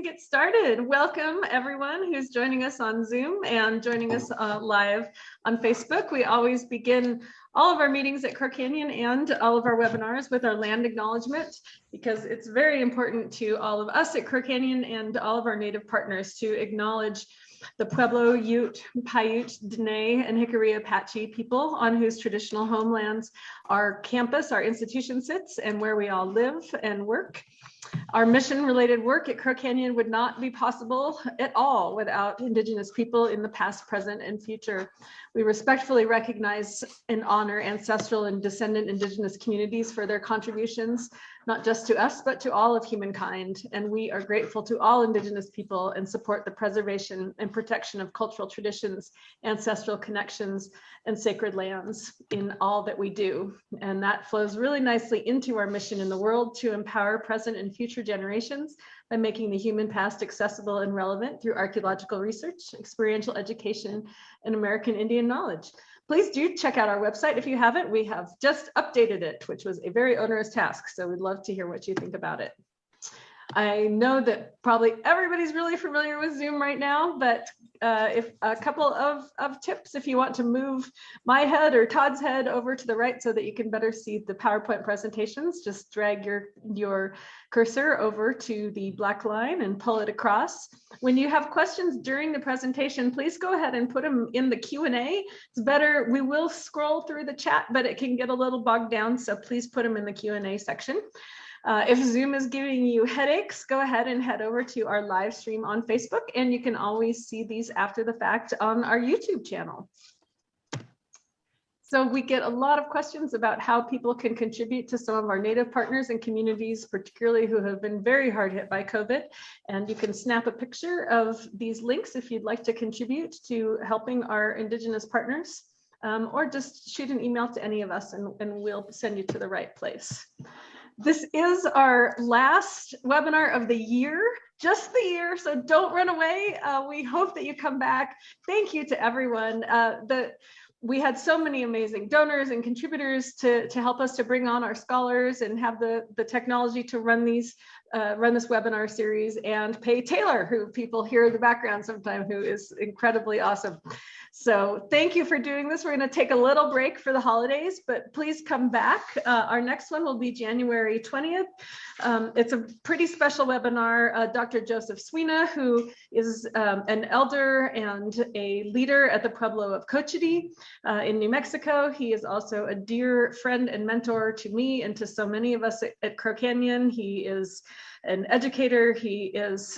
and get started. Welcome everyone who's joining us on Zoom and joining us live on Facebook. We always begin all of our meetings at Crow Canyon and all of our webinars with our land acknowledgement, because it's very important to all of us at Crow Canyon and all of our Native partners to acknowledge the Pueblo, Ute, Paiute, Dene, and Jicarilla Apache people on whose traditional homelands our campus, our institution sits, and where we all live and work. Our mission-related work at Crow Canyon would not be possible at all without Indigenous people in the past, present, and future. We respectfully recognize and honor ancestral and descendant Indigenous communities for their contributions, not just to us, but to all of humankind. And we are grateful to all Indigenous people and support the preservation and protection of cultural traditions, ancestral connections, and sacred lands in all that we do. And that flows really nicely into our mission in the world to empower present and future generations by making the human past accessible and relevant through archaeological research, experiential education, and American Indian knowledge. Please do check out our website if you haven't. We have just updated it, which was a very onerous task, so we'd love to hear what you think about it. I know that probably everybody's really familiar with Zoom right now, but if a couple of tips, if you want to move my head or Todd's head over to the right so that you can better see the PowerPoint presentations, just drag your cursor over to the black line and pull it across. When you have questions during the presentation, please go ahead and put them in the Q&A. It's better, we will scroll through the chat, but it can get a little bogged down, so please put them in the Q&A section. If Zoom is giving you headaches, go ahead and head over to our live stream on Facebook, and you can always see these after the fact on our YouTube channel. So we get a lot of questions about how people can contribute to some of our Native partners and communities, particularly who have been very hard hit by COVID. And you can snap a picture of these links if you'd like to contribute to helping our Indigenous partners, or just shoot an email to any of us and we'll send you to the right place. This is our last webinar of the year, just the year, so don't run away. We hope that you come back. Thank you to everyone. We had so many amazing donors and contributors to help us to bring on our scholars and have the technology to run this webinar series, and pay Taylor, who people hear in the background sometimes, who is incredibly awesome. So thank you for doing this. We're going to take a little break for the holidays, but please come back. Our next one will be January 20th. It's a pretty special webinar. Dr. Joseph Swina, who is an elder and a leader at the Pueblo of Cochiti in New Mexico. He is also a dear friend and mentor to me and to so many of us at Crow Canyon. He is an educator. He is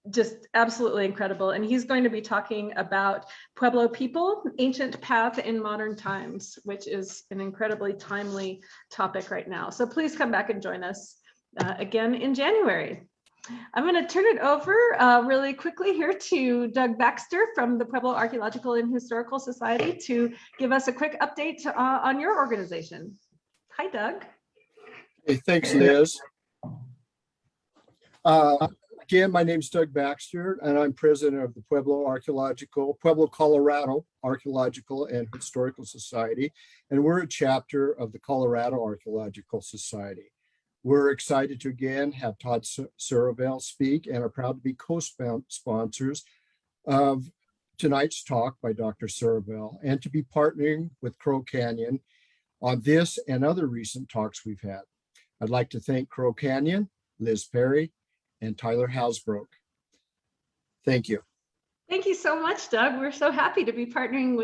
just absolutely incredible. And he's going to be talking about Pueblo people, ancient path in modern times, which is an incredibly timely topic right now. So please come back and join us again in January. I'm going to turn it over really quickly here to Doug Baxter from the Pueblo Archaeological and Historical Society to give us a quick update on your organization. Hi, Doug. Hey, thanks, Liz. Again, my name is Doug Baxter, and I'm president of the Pueblo, Colorado Archaeological and Historical Society, and we're a chapter of the Colorado Archaeological Society. We're excited to again have Todd Surovell speak and are proud to be co-sponsors of tonight's talk by Dr. Surovell, and to be partnering with Crow Canyon on this and other recent talks we've had. I'd like to thank Crow Canyon, Liz Perry, and Tyler Hausbrook. Thank you. Thank you so much, Doug. We're so happy to be partnering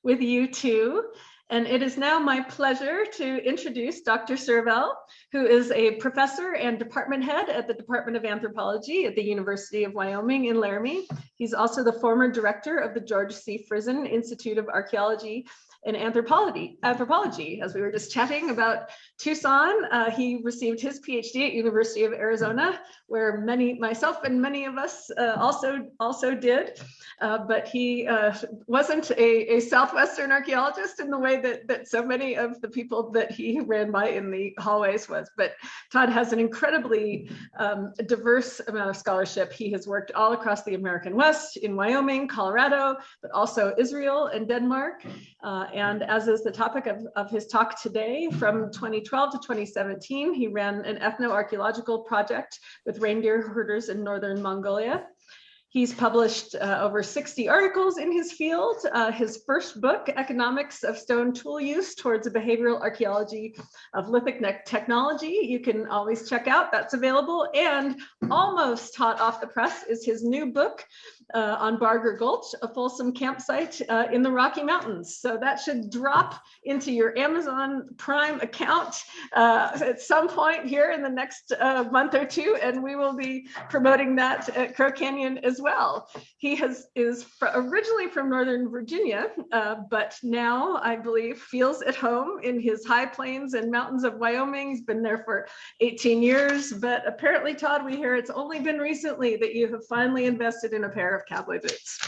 with you too. And it is now my pleasure to introduce Dr. Surovell, who is a professor and department head at the Department of Anthropology at the University of Wyoming in Laramie. He's also the former director of the George C. Frizen Institute of Archaeology and Anthropology. As we were just chatting about Tucson, he received his PhD at University of Arizona, where myself and many of us also did. But he wasn't a Southwestern archaeologist in the way that so many of the people that he ran by in the hallways was. But Todd has an incredibly diverse amount of scholarship. He has worked all across the American West, in Wyoming, Colorado, but also Israel and Denmark. And as is the topic of his talk today, from 2012 to 2017, he ran an ethno-archaeological project with reindeer herders in northern Mongolia. He's published over 60 articles in his field. His first book, Economics of Stone Tool Use Towards a Behavioral Archaeology of Lithic Technology, you can always check out, that's available. And almost hot off the press is his new book on Barger Gulch, a Folsom campsite in the Rocky Mountains. So that should drop into your Amazon Prime account at some point here in the next month or two, and we will be promoting that at Crow Canyon as well. He is originally from Northern Virginia, but now I believe feels at home in his high plains and mountains of Wyoming. He's been there for 18 years, but apparently, Todd, we hear it's only been recently that you have finally invested in a pair of cowboy boots,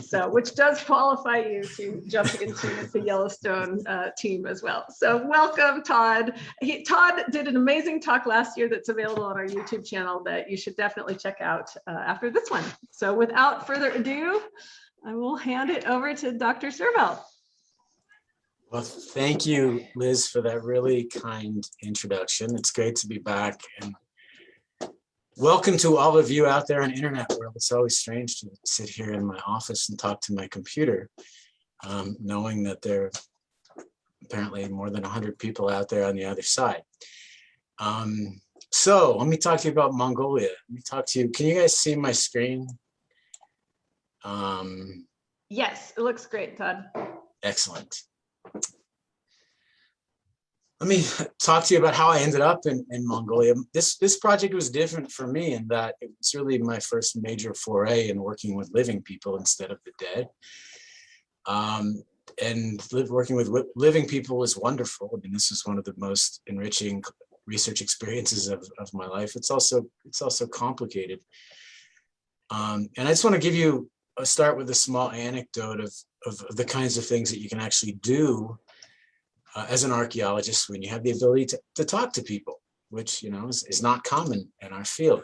so which does qualify you to jump into the Yellowstone team as well. So welcome, Todd. Todd did an amazing talk last year that's available on our YouTube channel that you should definitely check out after this one. So without further ado, I will hand it over to Dr. Surovell. Well, thank you, Liz, for that really kind introduction. It's great to be back, and welcome to all of you out there in internet world. It's always strange to sit here in my office and talk to my computer, knowing that there are apparently more than 100 people out there on the other side. So let me talk to you about Mongolia. Let me talk to you. Can you guys see my screen? Yes, it looks great, Todd. Excellent. Let me talk to you about how I ended up in Mongolia. This project was different for me in that it was really my first major foray in working with living people instead of the dead. And working with living people was wonderful. I mean, this was one of the most enriching research experiences of my life. It's also complicated. And I just want to give you start with a small anecdote of the kinds of things that you can actually do as an archaeologist when you have the ability to talk to people, which is not common in our field.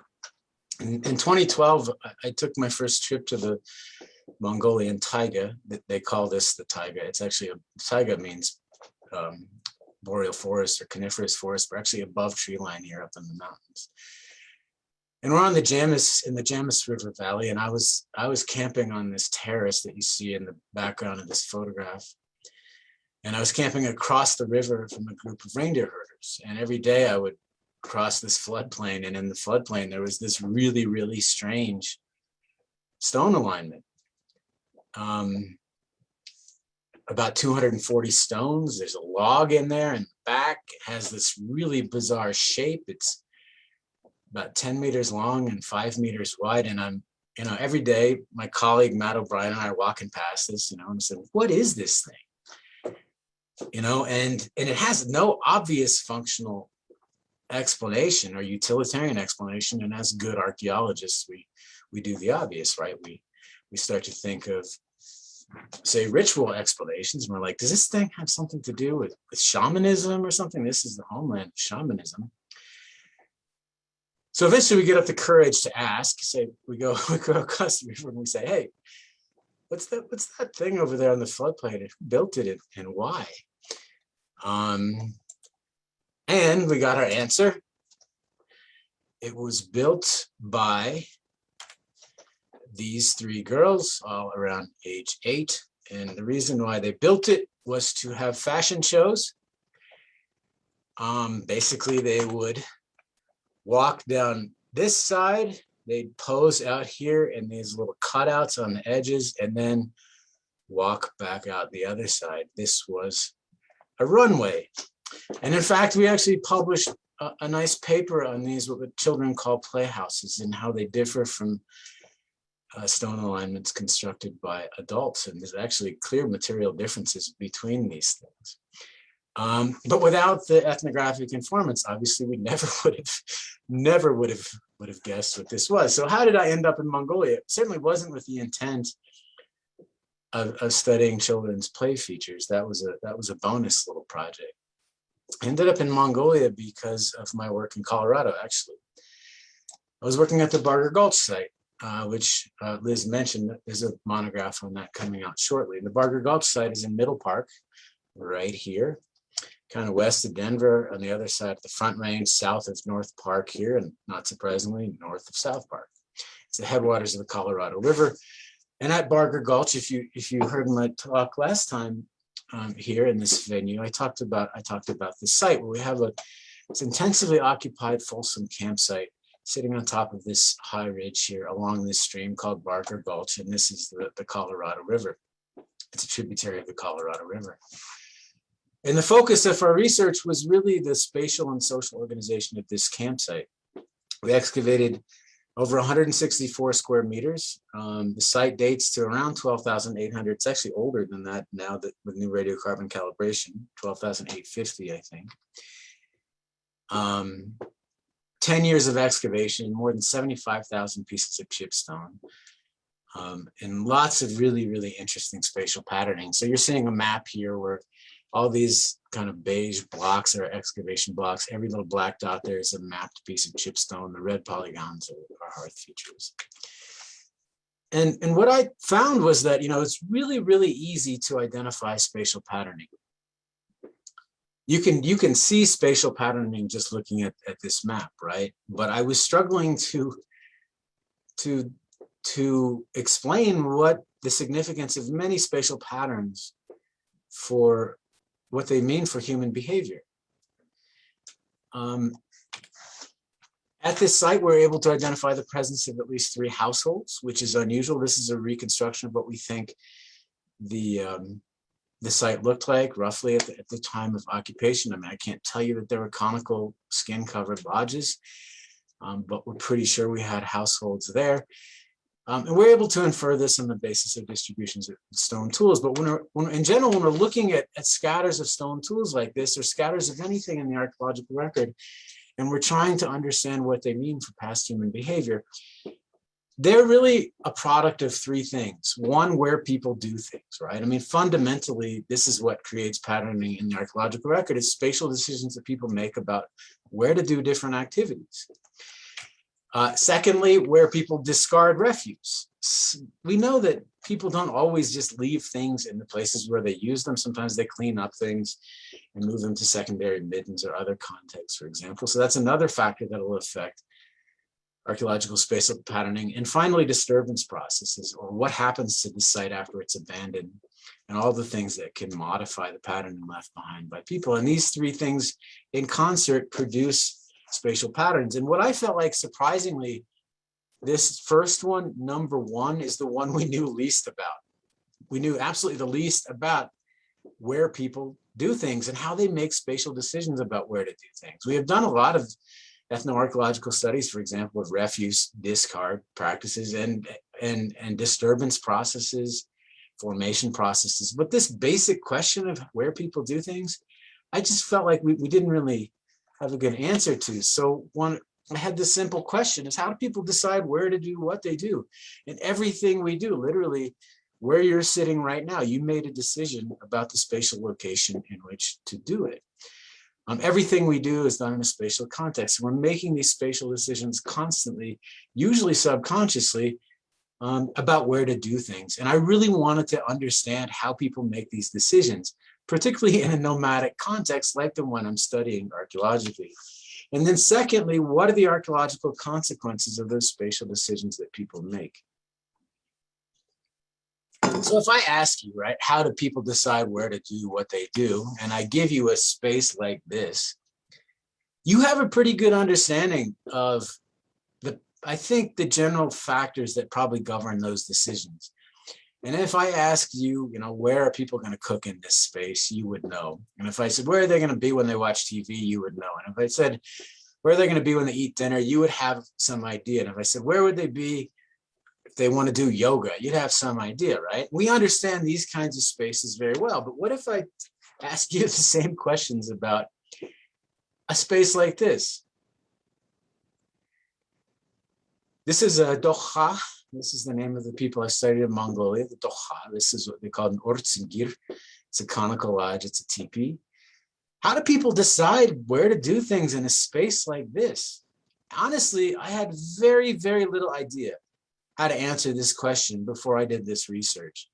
In 2012, I took my first trip to the Mongolian taiga. They call this the taiga. It's actually taiga means boreal forest or coniferous forest. We're actually above tree line here up in the mountains. And we're on the James River Valley, and I was camping on this terrace that you see in the background of this photograph. And I was camping across the river from a group of reindeer herders. And every day I would cross this floodplain, and in the floodplain there was this really, really strange stone alignment. About 240 stones. There's a log in there in the back. It has this really bizarre shape. It's about 10 meters long and 5 meters wide. And I'm, every day my colleague Matt O'Brien and I are walking past this, and I said, what is this thing? And it has no obvious functional explanation or utilitarian explanation. And as good archaeologists, we do the obvious, right? We start to think of, say, ritual explanations. And we're like, does this thing have something to do with shamanism or something? This is the homeland of shamanism. So eventually we get up the courage to ask. Say we go across the river and we say, hey, what's that thing over there on the floodplain? Who built it and why? And we got our answer. It was built by these three girls, all around age 8. And the reason why they built it was to have fashion shows. Basically, they would walk down this side, they'd pose out here in these little cutouts on the edges, and then walk back out the other side. This was a runway. And in fact, we actually published a nice paper on these, what children call playhouses, and how they differ from stone alignments constructed by adults. And there's actually clear material differences between these things. But without the ethnographic informants, obviously we never would have guessed what this was. So how did I end up in Mongolia? It certainly wasn't with the intent of studying children's play features. That was a bonus little project. I ended up in Mongolia because of my work in Colorado, actually. I was working at the Barger Gulch site, which Liz mentioned. There's a monograph on that coming out shortly. The Barger Gulch site is in Middle Park, right here, kind of west of Denver, on the other side of the Front Range, south of North Park here, and not surprisingly, north of South Park. It's the headwaters of the Colorado River. And at Barger Gulch, if you heard my talk last time here in this venue, I talked about this site where we have it's intensively occupied Folsom campsite sitting on top of this high ridge here along this stream called Barger Gulch, and this is the Colorado River. It's a tributary of the Colorado River. And the focus of our research was really the spatial and social organization of this campsite. We excavated over 164 square meters. The site dates to around 12,800. It's actually older than that now that with new radiocarbon calibration, 12,850, I think. 10 years of excavation, more than 75,000 pieces of chipstone, and lots of really, really interesting spatial patterning. So you're seeing a map here where all these kind of beige blocks are excavation blocks. Every little black dot there is a mapped piece of chipstone. The red polygons are hearth features. And what I found was that, it's really, really easy to identify spatial patterning. You can see spatial patterning just looking at this map, right? But I was struggling to explain what the significance of many spatial patterns for what they mean for human behavior. At this site, we're able to identify the presence of at least 3 households, which is unusual. This is a reconstruction of what we think the site looked like roughly at the time of occupation. I mean, I can't tell you that there were conical skin-covered lodges, but we're pretty sure we had households there. And we're able to infer this on the basis of distributions of stone tools. But in general, when we're looking at scatters of stone tools like this, or scatters of anything in the archaeological record, and we're trying to understand what they mean for past human behavior, they're really a product of 3 things. One, where people do things, right? I mean, fundamentally, this is what creates patterning in the archaeological record, is spatial decisions that people make about where to do different activities. Secondly, where people discard refuse. We know that people don't always just leave things in the places where they use them. Sometimes they clean up things and move them to secondary middens or other contexts, for example. So that's another factor that will affect archaeological spatial patterning. And finally, disturbance processes, or what happens to the site after it's abandoned, and all the things that can modify the pattern left behind by people. And these 3 things in concert produce spatial patterns. And what I felt like, surprisingly, this first one, number 1, is the one we knew least about. We knew absolutely the least about where people do things and how they make spatial decisions about where to do things. We have done a lot of ethnoarchaeological studies, for example, of refuse discard practices and disturbance processes, formation processes. But this basic question of where people do things, I just felt like we didn't really have a good answer to. So I had this simple question, is how do people decide where to do what they do? And everything we do, literally where you're sitting right now, you made a decision about the spatial location in which to do it. Everything we do is done in a spatial context. We're making these spatial decisions constantly, usually subconsciously, about where to do things. And I really wanted to understand how people make these decisions, particularly in a nomadic context like the one I'm studying archaeologically. And then secondly, what are the archaeological consequences of those spatial decisions that people make? So if I ask you, right, how do people decide where to do what they do, and I give you a space like this, you have a pretty good understanding of I think the general factors that probably govern those decisions. And if I asked you, where are people going to cook in this space, you would know. And if I said, where are they going to be when they watch TV, you would know. And if I said, where are they going to be when they eat dinner, you would have some idea. And if I said, where would they be if they want to do yoga, you'd have some idea, right? We understand these kinds of spaces very well. But what if I ask you the same questions about a space like this? This is a Doha. This is the name of the people I studied in Mongolia, the Doha. This is what they call an ortsingir. It's a conical lodge, it's a teepee. How do people decide where to do things in a space like this? Honestly, I had very, very little idea. how to answer this question before I did this research.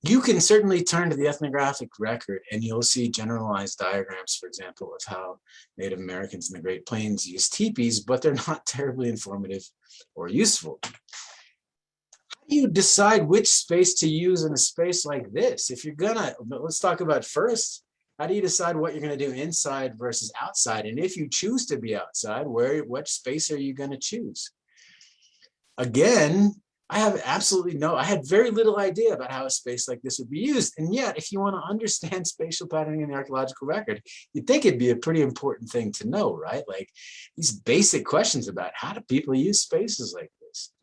You can certainly turn to the ethnographic record and you'll see generalized diagrams, for example, of how Native Americans in the Great Plains use teepees, but they're not terribly informative or useful. How do you decide which space to use in a space like this? If you're gonna, let's talk about first, how do you decide what you're gonna do inside versus outside? And if you choose to be outside, what space are you gonna choose? Again, I had very little idea about how a space like this would be used. And yet, if you want to understand spatial patterning in the archaeological record, you'd think it'd be a pretty important thing to know, right? Like these basic questions about how do people use spaces like this?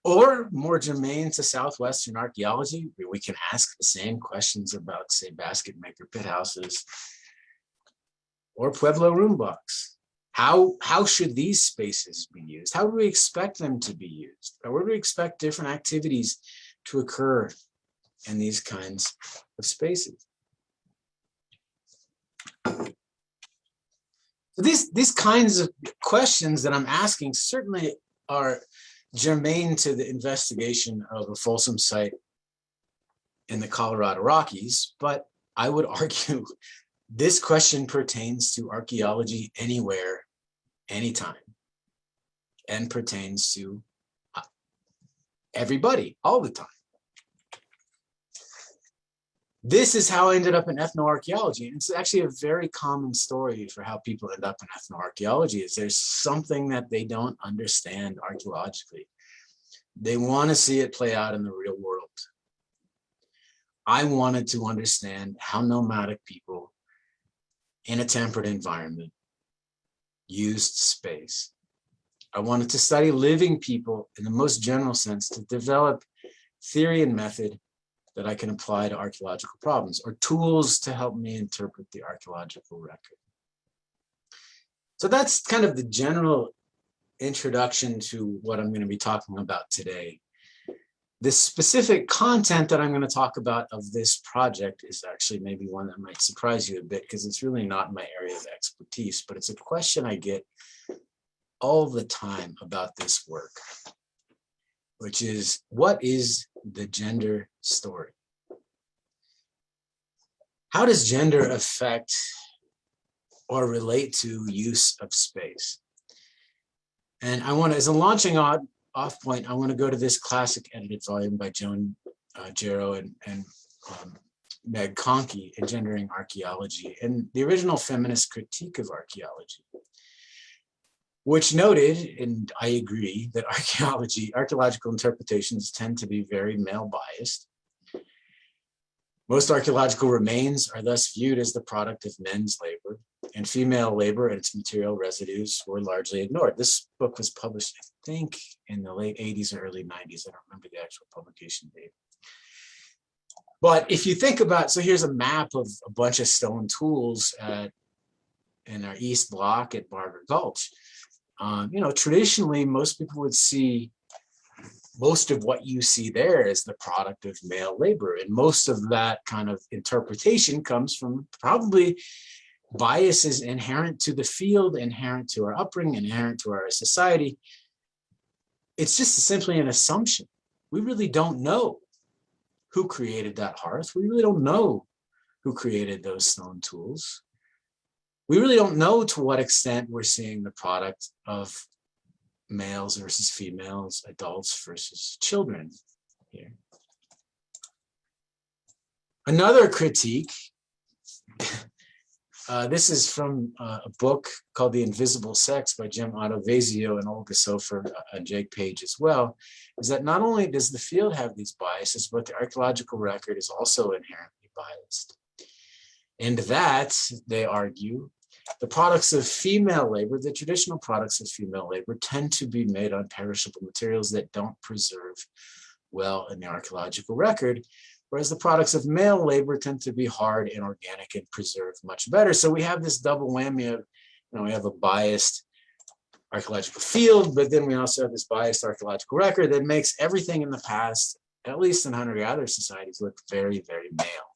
Or more germane to Southwestern archaeology, where we can ask the same questions about, say, basket maker pit houses or Pueblo room blocks. How should these spaces be used? How do we expect them to be used? Or where do we expect different activities to occur in these kinds of spaces? So these kinds of questions that I'm asking certainly are germane to the investigation of a Folsom site in the Colorado Rockies, but I would argue this question pertains to archaeology anywhere, anytime, and pertains to everybody all the time. This is how I ended up in ethnoarchaeology. And it's actually a very common story for how people end up in ethnoarchaeology is there's something that they don't understand archaeologically. They want to see it play out in the real world. I wanted to understand how nomadic people in a temperate environment used space. I wanted to study living people in the most general sense to develop theory and method that I can apply to archaeological problems or tools to help me interpret the archaeological record. So that's kind of the general introduction to what I'm going to be talking about today. The specific content that I'm going to talk about of this project is actually maybe one that might surprise you a bit because it's really not my area of expertise, but it's a question I get all the time about this work, which is, what is the gender story? How does gender affect or relate to use of space? And I want to, as a launching off point, I want to go to this classic edited volume by Joan Jarrow and Meg Conkey, Engendering Archaeology, and the original feminist critique of archaeology, which noted, and I agree, that archaeological interpretations tend to be very male biased. Most archaeological remains are thus viewed as the product of men's labor, and female labor and its material residues were largely ignored. This book was published, I think, in the late 80s or early 90s. I don't remember the actual publication date. But if you think about, so here's a map of a bunch of stone tools in our East Block at Barger Gulch. Traditionally, most people would see most of what you see there is the product of male labor. And most of that kind of interpretation comes from probably biases inherent to the field, inherent to our upbringing, inherent to our society. It's just simply an assumption. We really don't know who created that hearth. We really don't know who created those stone tools. We really don't know to what extent we're seeing the product of males versus females, adults versus children here. Another critique, this is from a book called The Invisible Sex by Jim Otto-Vasio and Olga Sofer and Jake Page as well, is that not only does the field have these biases, but the archaeological record is also inherently biased. And that, they argue, the products of female labor, the traditional products of female labor, tend to be made on perishable materials that don't preserve well in the archaeological record, whereas the products of male labor tend to be hard and organic and preserve much better. So we have this double whammy of, we have a biased archaeological field, but then we also have this biased archaeological record that makes everything in the past, at least in hunter-gatherer societies, look very, very male,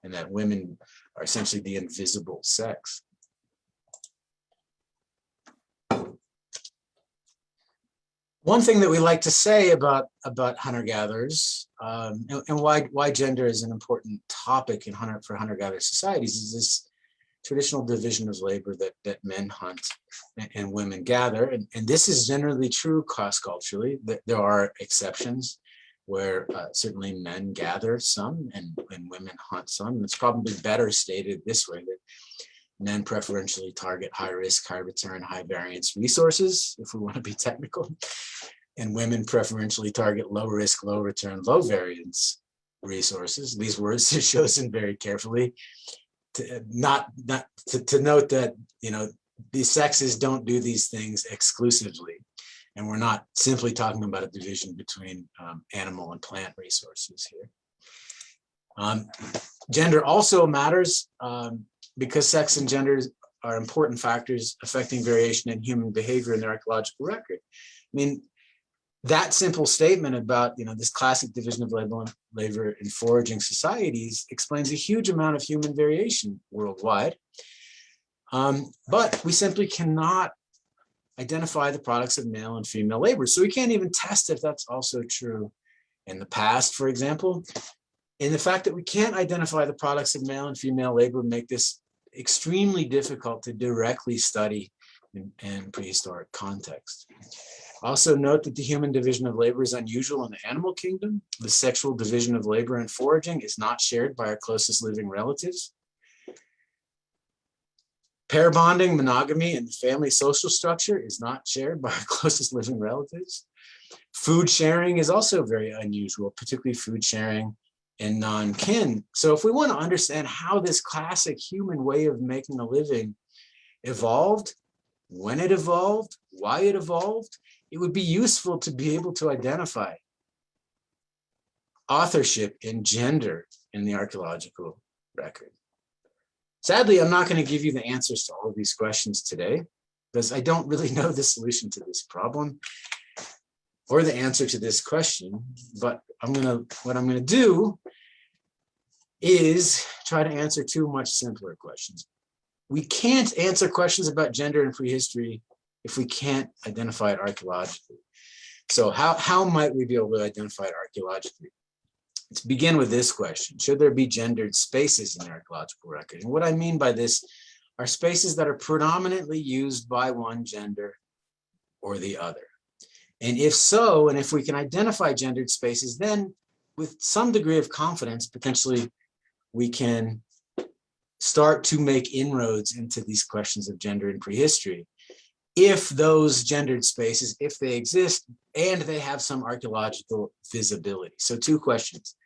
and that women are essentially the invisible sex. One thing that we like to say about hunter-gatherers and why gender is an important topic in for hunter-gatherer societies is this traditional division of labor that men hunt and women gather. And this is generally true cross-culturally. There are exceptions where certainly men gather some and women hunt some. It's probably better stated this way, that men preferentially target high risk, high return, high variance resources, if we want to be technical. And women preferentially target low risk, low return, low variance resources. These words are chosen very carefully to not to note that, you know, these sexes don't do these things exclusively. And we're not simply talking about a division between animal and plant resources here. Gender also matters because sex and gender are important factors affecting variation in human behavior in the archaeological record. I mean, that simple statement about, you know, this classic division of labor in foraging societies explains a huge amount of human variation worldwide. But we simply cannot identify the products of male and female labor. So we can't even test if that's also true in the past, for example. And the fact that we can't identify the products of male and female labor make this extremely difficult to directly study in prehistoric context. Also note that the human division of labor is unusual in the animal kingdom. The sexual division of labor in foraging is not shared by our closest living relatives. Pair bonding, monogamy, and the family social structure is not shared by our closest living relatives. Food sharing is also very unusual, particularly food sharing in non-kin. So if we want to understand how this classic human way of making a living evolved, when it evolved, why it evolved, it would be useful to be able to identify authorship and gender in the archaeological record. Sadly, I'm not going to give you the answers to all of these questions today because I don't really know the solution to this problem or the answer to this question. But what I'm going to do is try to answer two much simpler questions. We can't answer questions about gender in prehistory if we can't identify it archaeologically. So how might we be able to identify it archaeologically? Let's begin with this question. Should there be gendered spaces in the archaeological record? And what I mean by this are spaces that are predominantly used by one gender or the other. And if so, and if we can identify gendered spaces, then with some degree of confidence, potentially we can start to make inroads into these questions of gender in prehistory. If those gendered spaces, if they exist, and they have some archaeological visibility. So two questions.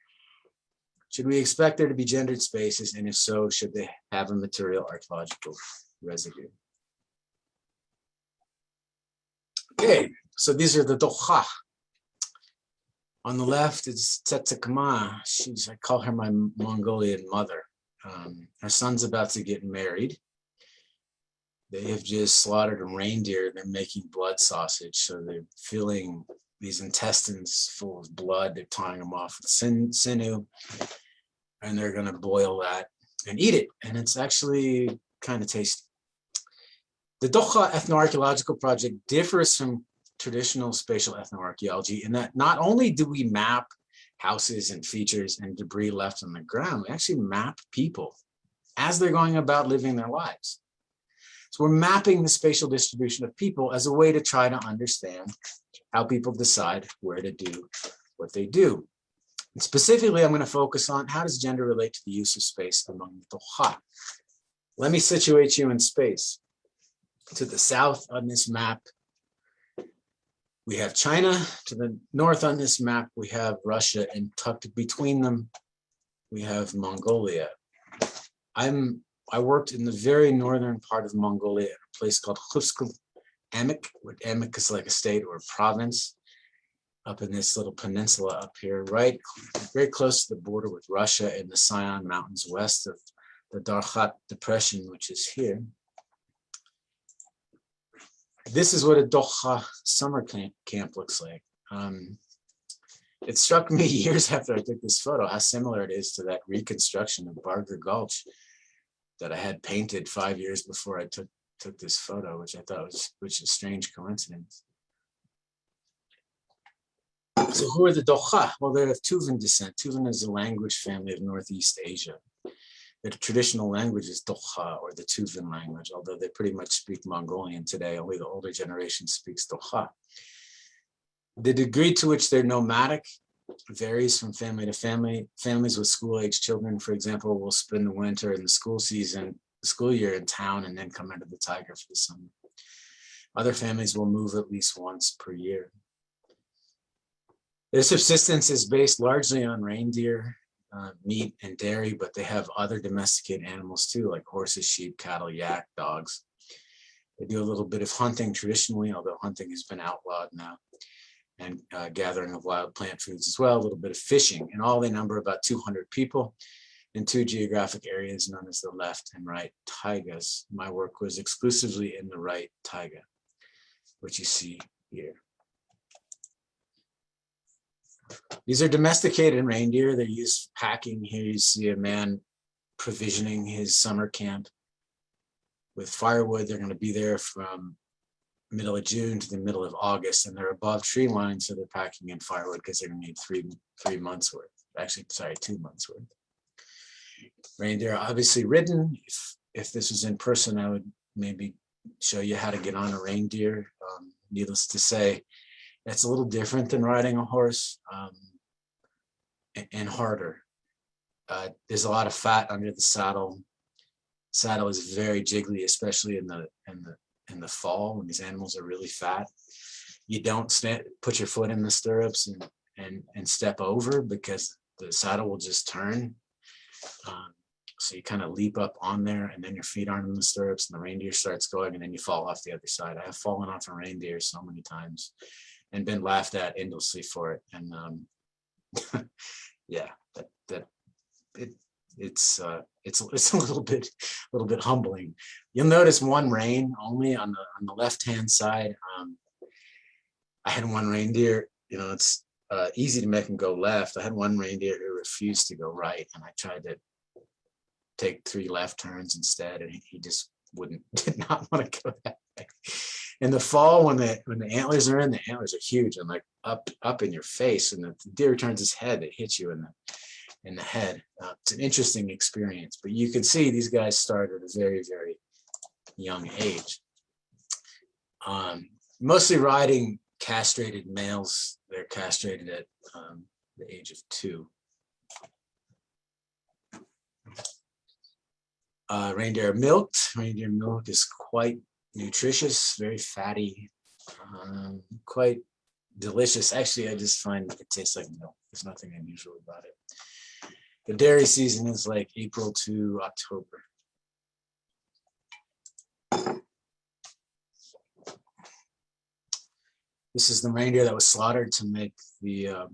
Should we expect there to be gendered spaces? And if so, should they have a material archaeological residue? Okay, so these are the Doha. On the left is Tsetsekma. I call her my Mongolian mother. Her son's about to get married. They have just slaughtered a reindeer. They're making blood sausage. So they're filling these intestines full of blood. They're tying them off with sinew. And they're going to boil that and eat it. And it's actually kind of tasty. The Dukha Ethnoarchaeological Project differs from traditional spatial ethnoarchaeology in that not only do we map houses and features and debris left on the ground, we actually map people as they're going about living their lives. So we're mapping the spatial distribution of people as a way to try to understand how people decide where to do what they do. And specifically, I'm going to focus on how does gender relate to the use of space among the Doha. Let me situate you in space. To the south on this map, we have China. To the north on this map, we have Russia, and tucked between them, we have Mongolia. I worked in the very northern part of Mongolia at a place called Amek, where Amek is like a state or a province, up in this little peninsula up here, right, very close to the border with Russia in the Sayan Mountains west of the Darkhat Depression, which is here. This is what a Doha summer camp looks like. It struck me years after I took this photo how similar it is to that reconstruction of Barger Gulch that I had painted 5 years before I took this photo, which I thought was a strange coincidence. So who are the Dukha? Well, they're of Tuvan descent. Tuvan is a language family of Northeast Asia. The traditional language is Dukha, or the Tuvan language, although they pretty much speak Mongolian today. Only the older generation speaks Dukha. The degree to which they're nomadic varies from family to family. Families with school-age children, for example, will spend the winter in the school year in town and then come into the taiga for the summer. Other families will move at least once per year. Their subsistence is based largely on reindeer, meat, and dairy, but they have other domesticated animals too, like horses, sheep, cattle, yak, dogs. They do a little bit of hunting traditionally, although hunting has been outlawed now, and gathering of wild plant foods as well, a little bit of fishing. In all, they number about 200 people in 2 geographic areas known as the left and right taigas. My work was exclusively in the right taiga, which you see here. These are domesticated reindeer. They're used for packing. Here you see a man provisioning his summer camp with firewood. They're going to be there from middle of June to the middle of August, and they're above tree line, so they're packing in firewood because they're going to need three months worth. Actually, sorry, 2 months worth. Reindeer are obviously ridden. If this was in person, I would maybe show you how to get on a reindeer. Needless to say, it's a little different than riding a horse, and harder. There's a lot of fat under the saddle. Saddle is very jiggly, especially in the fall when these animals are really fat. You don't put your foot in the stirrups and step over, because the saddle will just turn. So you kind of leap up on there, and then your feet aren't in the stirrups, and the reindeer starts going, and then you fall off the other side. I have fallen off a reindeer so many times and been laughed at endlessly for it. And yeah, it's a little bit humbling. You'll notice one rein only on the left-hand side. I had one reindeer, it's easy to make him go left. I had one reindeer who refused to go right, and I tried to take 3 left turns instead, and he just did not want to go that way. In the fall, when the antlers are in, the antlers are huge and like up in your face, and the deer turns his head, it hits you in the head. It's an interesting experience, but you can see these guys start at a very, very young age. Mostly riding castrated males. They're castrated at the age of 2. Reindeer milked. Reindeer milk is quite nutritious, very fatty, quite delicious. Actually, I just find it tastes like milk. There's nothing unusual about it. The dairy season is like April to October. This is the reindeer that was slaughtered to make the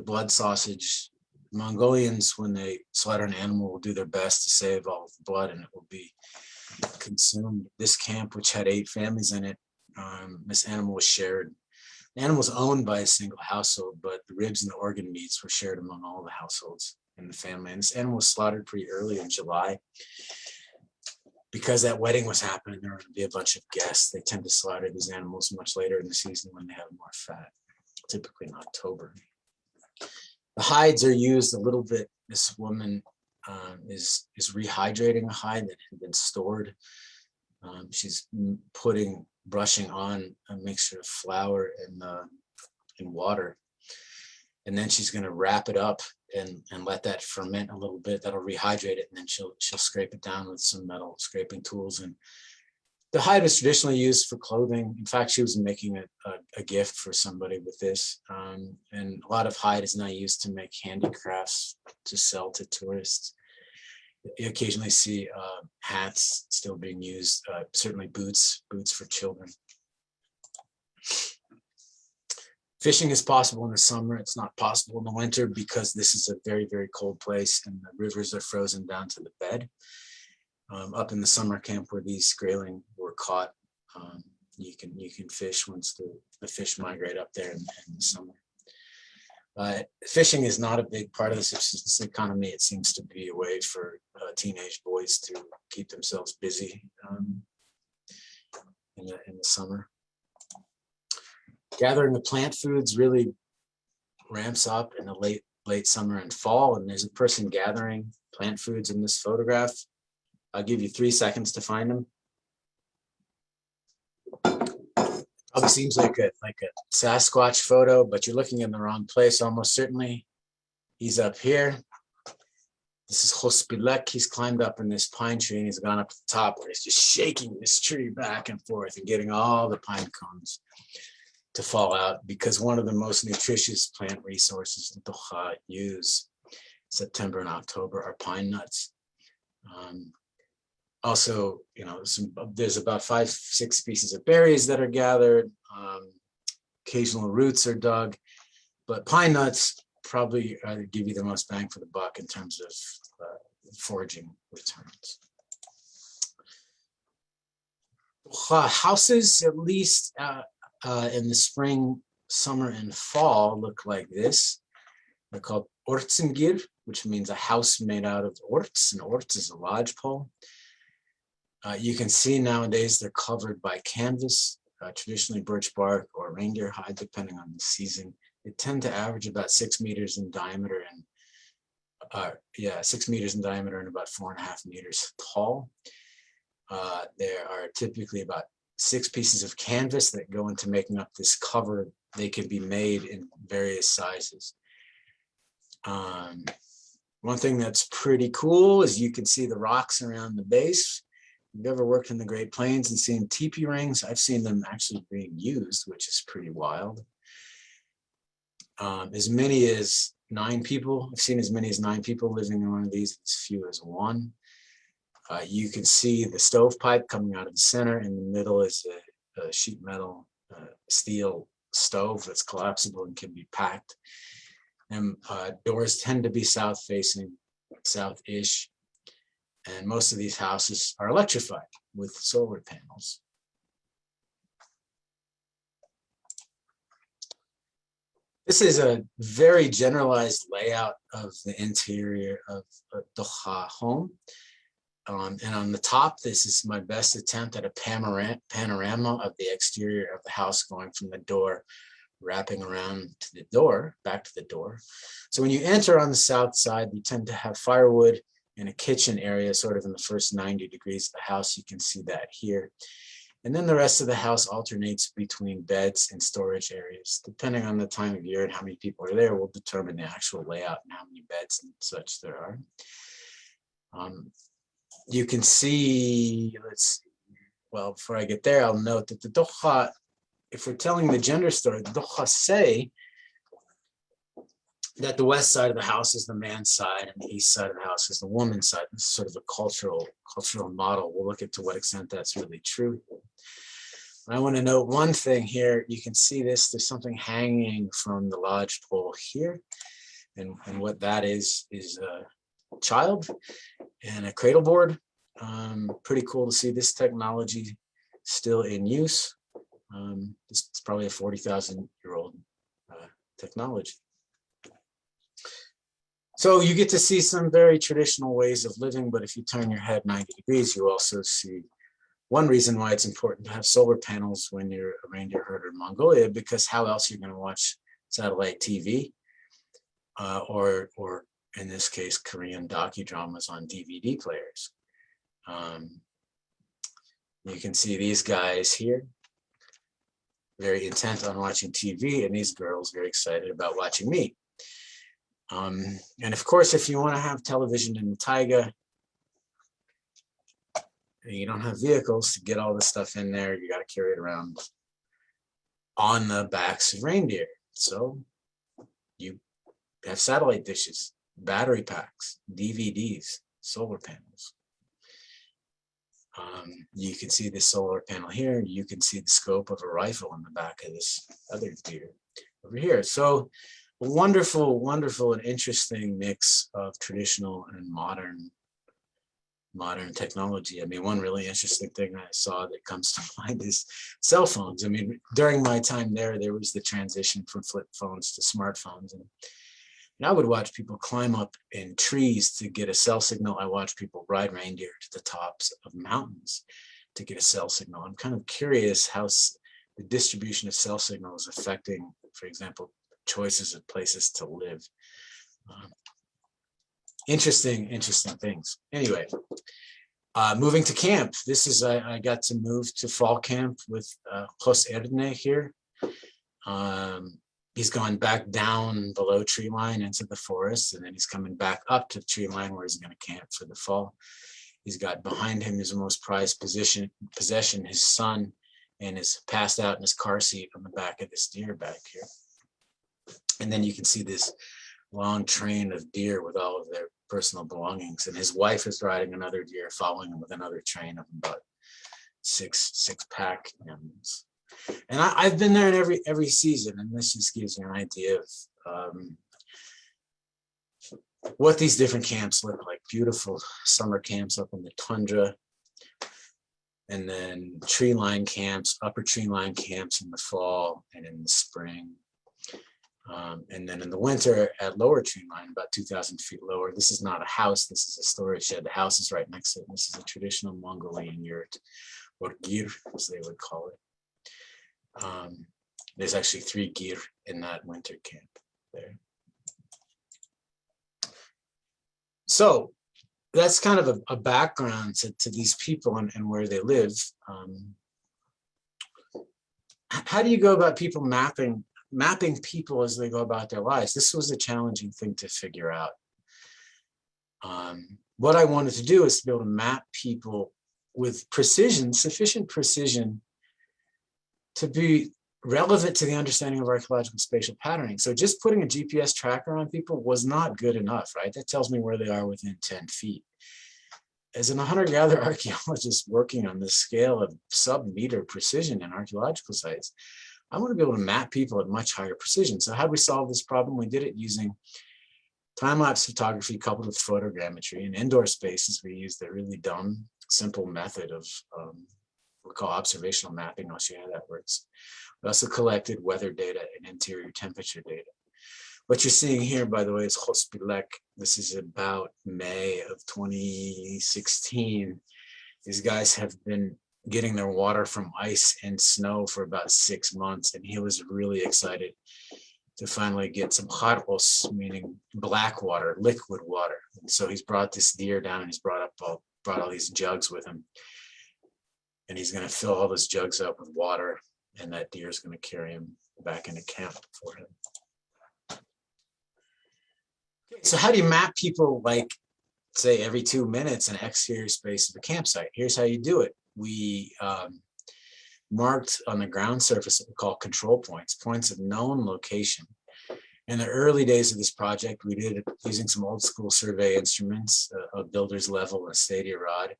blood sausage. Mongolians, when they slaughter an animal, will do their best to save all of the blood, and it will be consumed. This camp, which had 8 families in it, this animal was shared. The animal was owned by a single household, but the ribs and the organ meats were shared among all the households in the family. And this animal was slaughtered pretty early in July. Because that wedding was happening, there were going to be a bunch of guests. They tend to slaughter these animals much later in the season when they have more fat, typically in October. The hides are used a little bit. This woman is rehydrating a hide that had been stored. She's brushing on a mixture of flour and water. And then she's going to wrap it up and let that ferment a little bit. That'll rehydrate it, and then she'll scrape it down with some metal scraping tools. And the hide was traditionally used for clothing. In fact, she was making a gift for somebody with this. And a lot of hide is now used to make handicrafts to sell to tourists. You occasionally see hats still being used, certainly boots for children. Fishing is possible in the summer. It's not possible in the winter because this is a very, very cold place and the rivers are frozen down to the bed. Up in the summer camp where these grayling were caught, you can fish once the fish migrate up there in the summer. Fishing is not a big part of the subsistence economy. It seems to be a way for teenage boys to keep themselves busy in the summer. Gathering the plant foods, really ramps up in the late summer and fall, and there's a person gathering plant foods in this photograph. I'll give you 3 seconds to find him. Probably seems like a Sasquatch photo, but you're looking in the wrong place. Almost certainly he's up here. This is Hospilek. He's climbed up in this pine tree and he's gone up to the top where he's just shaking this tree back and forth and getting all the pine cones to fall out, because one of the most nutritious plant resources the Doha use September and October are pine nuts. Also, you know, there's about 5-6 species of berries that are gathered. Occasional roots are dug, but pine nuts probably give you the most bang for the buck in terms of foraging returns. Houses, at least in the spring, summer, and fall, look like this. They're called ortsengir, which means a house made out of orts, and orts is a lodgepole. You can see nowadays they're covered by canvas, traditionally birch bark or reindeer hide, depending on the season. They tend to average about 6 meters in diameter and 6 meters in diameter and about 4.5 meters tall. There are typically about 6 pieces of canvas that go into making up this cover. They can be made in various sizes. One thing that's pretty cool is you can see the rocks around the base. If you've ever worked in the Great Plains and seen teepee rings, I've seen them actually being used, which is pretty wild. As many as 9 people, I've seen as many as 9 people living in one of these, as few as 1. You can see the stovepipe coming out of the center. In the middle is a sheet metal steel stove that's collapsible and can be packed. And doors tend to be south-facing, south-ish. And most of these houses are electrified with solar panels. This is a very generalized layout of the interior of a Doha home. And on the top, this is my best attempt at a panorama of the exterior of the house, going from the door, wrapping around to the door, back to the door. So when you enter on the south side, you tend to have firewood and a kitchen area sort of in the first 90 degrees of the house. You can see that here. And then the rest of the house alternates between beds and storage areas. Depending on the time of year and how many people are there will determine the actual layout and how many beds and such there are. You can see, well, before I get there, I'll note that the Doha, if we're telling the gender story, the Doha say that the west side of the house is the man's side and the east side of the house is the woman's side. This is sort of a cultural model. We'll look at to what extent that's really true. I want to note one thing here. You can see this, there's something hanging from the lodge pole here. And what that is a child and a cradle board. Pretty cool to see this technology still in use. It's probably a 40,000-year-old technology. So you get to see some very traditional ways of living, but if you turn your head 90 degrees, you also see one reason why it's important to have solar panels when you're a reindeer herder in Mongolia, because how else are you going to watch satellite TV or in this case, Korean docudramas on DVD players. You can see these guys here, very intent on watching TV, and these girls very excited about watching me. And of course, if you want to have television in the taiga, and you don't have vehicles to get all this stuff in there, you got to carry it around on the backs of reindeer. So you have satellite dishes, battery packs, DVDs, solar panels. You can see the solar panel here. You can see the scope of a rifle on the back of this other deer over here. So a wonderful, wonderful and interesting mix of traditional and modern technology. I mean, one really interesting thing I saw that comes to mind is cell phones. I mean, during my time there was the transition from flip phones to smartphones. And I would watch people climb up in trees to get a cell signal. I watched people ride reindeer to the tops of mountains to get a cell signal. I'm kind of curious how the distribution of cell signals affecting, for example, choices of places to live. Interesting things. Anyway, moving to camp. This is, I got to move to fall camp with Jos Erne here. He's gone back down below tree line into the forest, and then he's coming back up to the tree line where he's going to camp for the fall. He's got behind him his most prized possession, his son, and is passed out in his car seat on the back of this deer back here. And then you can see this long train of deer with all of their personal belongings, and his wife is riding another deer, following him with another train of about six pack animals. And I've been there in every season, and this just gives you an idea of what these different camps look like. Beautiful summer camps up in the tundra, and then tree line camps, upper tree line camps in the fall and in the spring. And then in the winter at lower tree line, about 2,000 feet lower. This is not a house, this is a storage shed. The house is right next to it. This is a traditional Mongolian yurt, or gir, as they would call it. There's actually 3 gir in that winter camp there. So that's kind of a background to these people and where they live. How do you go about people mapping people as they go about their lives? This was a challenging thing to figure out. What I wanted to do is to be able to map people with precision, sufficient precision to be relevant to the understanding of archaeological spatial patterning. So just putting a GPS tracker on people was not good enough, right? That tells me where they are within 10 feet. As an hunter-gatherer archaeologist working on this scale of sub-meter precision in archaeological sites, I want to be able to map people at much higher precision. So how do we solve this problem? We did it using time-lapse photography coupled with photogrammetry. In indoor spaces, we used a really dumb, simple method of what we call observational mapping. I'll show you how that works. We also collected weather data and interior temperature data. What you're seeing here, by the way, is Hospilek. This is about May of 2016. These guys have been getting their water from ice and snow for about 6 months, and he was really excited to finally get some haros, meaning black water, liquid water. And so he's brought this deer down, and he's brought all these jugs with him, and he's going to fill all those jugs up with water, and that deer is going to carry him back into camp for him. Okay, so how do you map people, like, say, every 2 minutes in an exterior space of the campsite? Here's how you do it. We marked on the ground surface what we call control points, points of known location. In the early days of this project, we did it using some old school survey instruments, a builder's level and a stadia rod.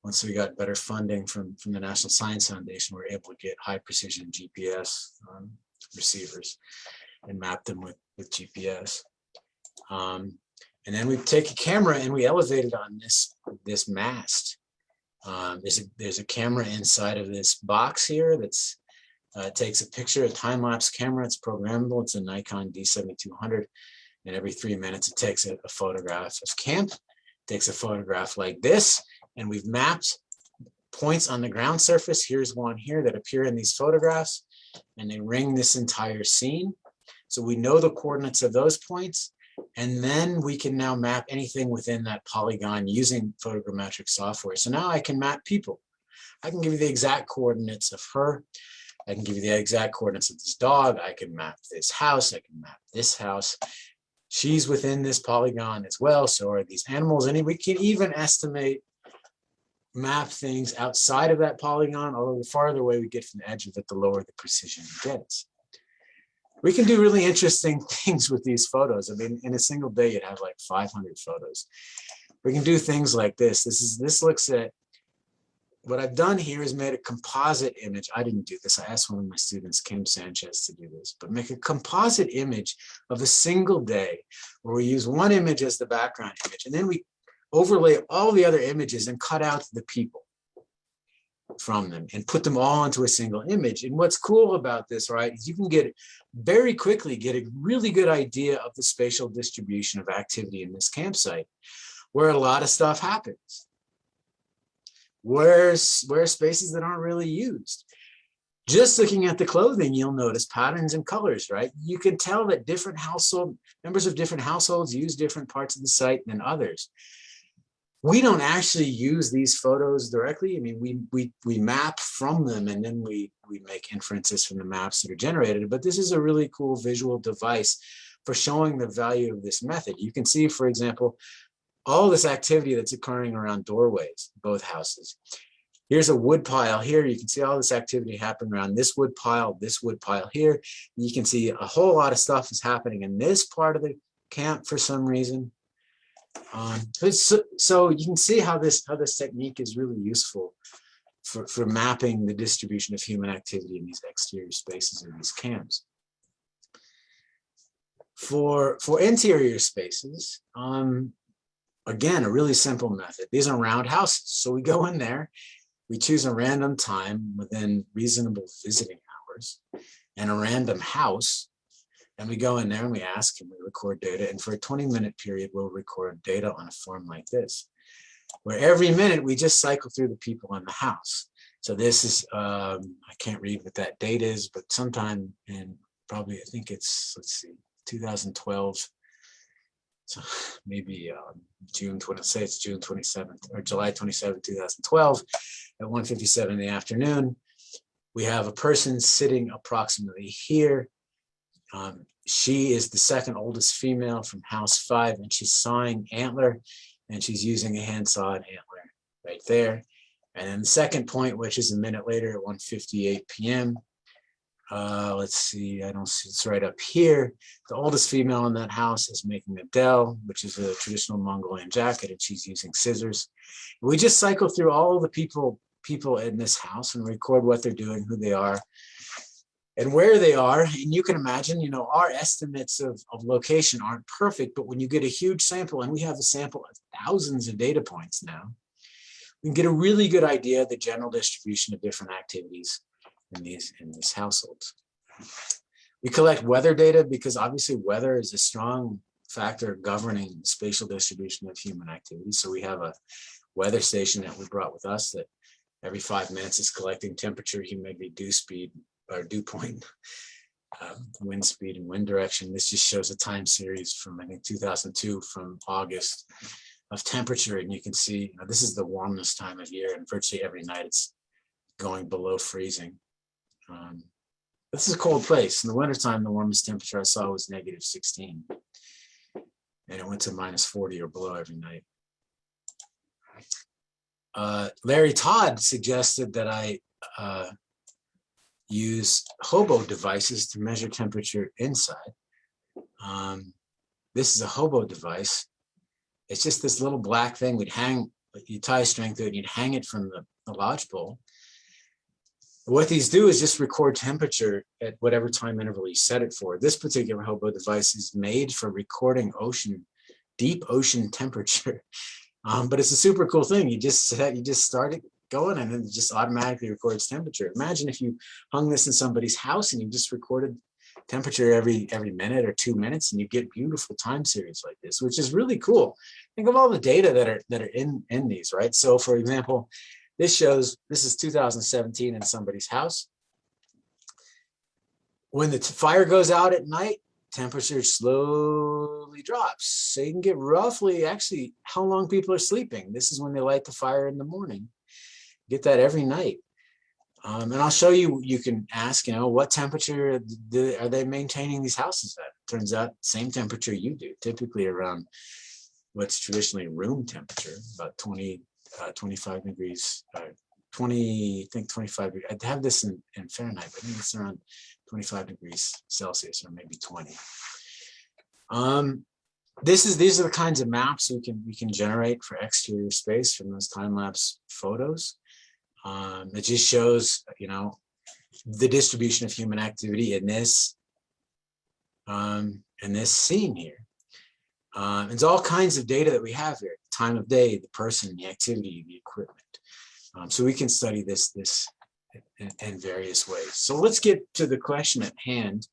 Once we got better funding from the National Science Foundation, we were able to get high precision GPS receivers and map them with GPS. And then we take a camera and we elevate it on this mast. There's a camera inside of this box here that's takes a picture, a time-lapse camera. It's programmable. It's a Nikon D7200, and every 3 minutes it takes a photograph of camp. It takes a photograph like this, and we've mapped points on the ground surface. Here's one here that appear in these photographs, and they ring this entire scene. So we know the coordinates of those points. And then we can now map anything within that polygon using photogrammetric software. So now I can map people. I can give you the exact coordinates of her. I can give you the exact coordinates of this dog. I can map this house. I can map this house. She's within this polygon as well. So are these animals. And we can even map things outside of that polygon, although the farther away we get from the edge of it, the lower the precision gets. We can do really interesting things with these photos. I mean, in a single day, you'd have like 500 photos. We can do things like this. This looks at, what I've done here is made a composite image. I didn't do this. I asked one of my students, Kim Sanchez, to do this, but make a composite image of a single day where we use one image as the background image, and then we overlay all the other images and cut out the people from them and put them all into a single image. And what's cool about this, right, is you can very quickly get a really good idea of the spatial distribution of activity in this campsite, where a lot of stuff happens, where spaces that aren't really used. Just looking at the clothing, you'll notice patterns and colors, right? You can tell that members of different households use different parts of the site than others. We don't actually use these photos directly. I mean, we map from them, and then we make inferences from the maps that are generated. But this is a really cool visual device for showing the value of this method. You can see, for example, all this activity that's occurring around doorways, both houses. Here's a wood pile here. You can see all this activity happening around this wood pile here. You can see a whole lot of stuff is happening in this part of the camp for some reason. So you can see how this technique is really useful for mapping the distribution of human activity in these exterior spaces in these camps. For interior spaces, again, a really simple method. These are round houses. So we go in there, we choose a random time within reasonable visiting hours and a random house. And we go in there and we ask and we record data. And for a 20-minute period, we'll record data on a form like this, where every minute we just cycle through the people in the house. So this is, I can't read what that date is, but sometime in probably, I think it's, let's see, 2012. So maybe June 27th or July 27th, 2012 at 1:57 in the afternoon. We have a person sitting approximately here. She is the second oldest female from house 5, and she's sawing antler, and she's using a hand-sawed antler right there. And then the second point, which is a minute later at 1:58 p.m. Let's see, I don't see, it's right up here. The oldest female in that house is making a dell, which is a traditional Mongolian jacket, and she's using scissors. We just cycle through all of the people in this house and record what they're doing, who they are, and where they are. And you can imagine, you know, our estimates of location aren't perfect, but when you get a huge sample, and we have a sample of thousands of data points now, we can get a really good idea of the general distribution of different activities in these households. We collect weather data because obviously weather is a strong factor governing the spatial distribution of human activity. So we have a weather station that we brought with us that every 5 minutes is collecting temperature, humidity, dew speed, or dew point, wind speed and wind direction. This just shows a time series from, I think, 2002 from August of temperature. And you can see, you know, this is the warmest time of year, and virtually every night it's going below freezing. This is a cold place. In the wintertime, the warmest temperature I saw was -16. And it went to -40 or below every night. Larry Todd suggested that I use hobo devices to measure temperature inside. This is a hobo device. It's just this little black thing you tie a string to it and you'd hang it from the lodgepole. What these do is just record temperature at whatever time interval you set it for. This particular hobo device is made for recording deep ocean temperature. But it's a super cool thing. You just start it going and it just automatically records temperature. Imagine if you hung this in somebody's house and you just recorded temperature every minute or 2 minutes, and you get beautiful time series like this, which is really cool. Think of all the data that are in these, right? So for example, this is 2017 in somebody's house. When the fire goes out at night, temperature slowly drops. So you can get roughly actually how long people are sleeping. This is when they light the fire in the morning. Get that every night. And I'll show you, you can ask, you know, what temperature are they maintaining these houses at? Turns out same temperature you do, typically around what's traditionally room temperature, about 25 degrees, 25 degrees. I have this in Fahrenheit, but I think it's around 25 degrees Celsius or maybe 20. These are the kinds of maps we can generate for exterior space from those time-lapse photos. It just shows, you know, the distribution of human activity in this scene here. It's all kinds of data that we have here: time of day, the person, the activity, the equipment. So we can study this in various ways. So let's get to the question at hand.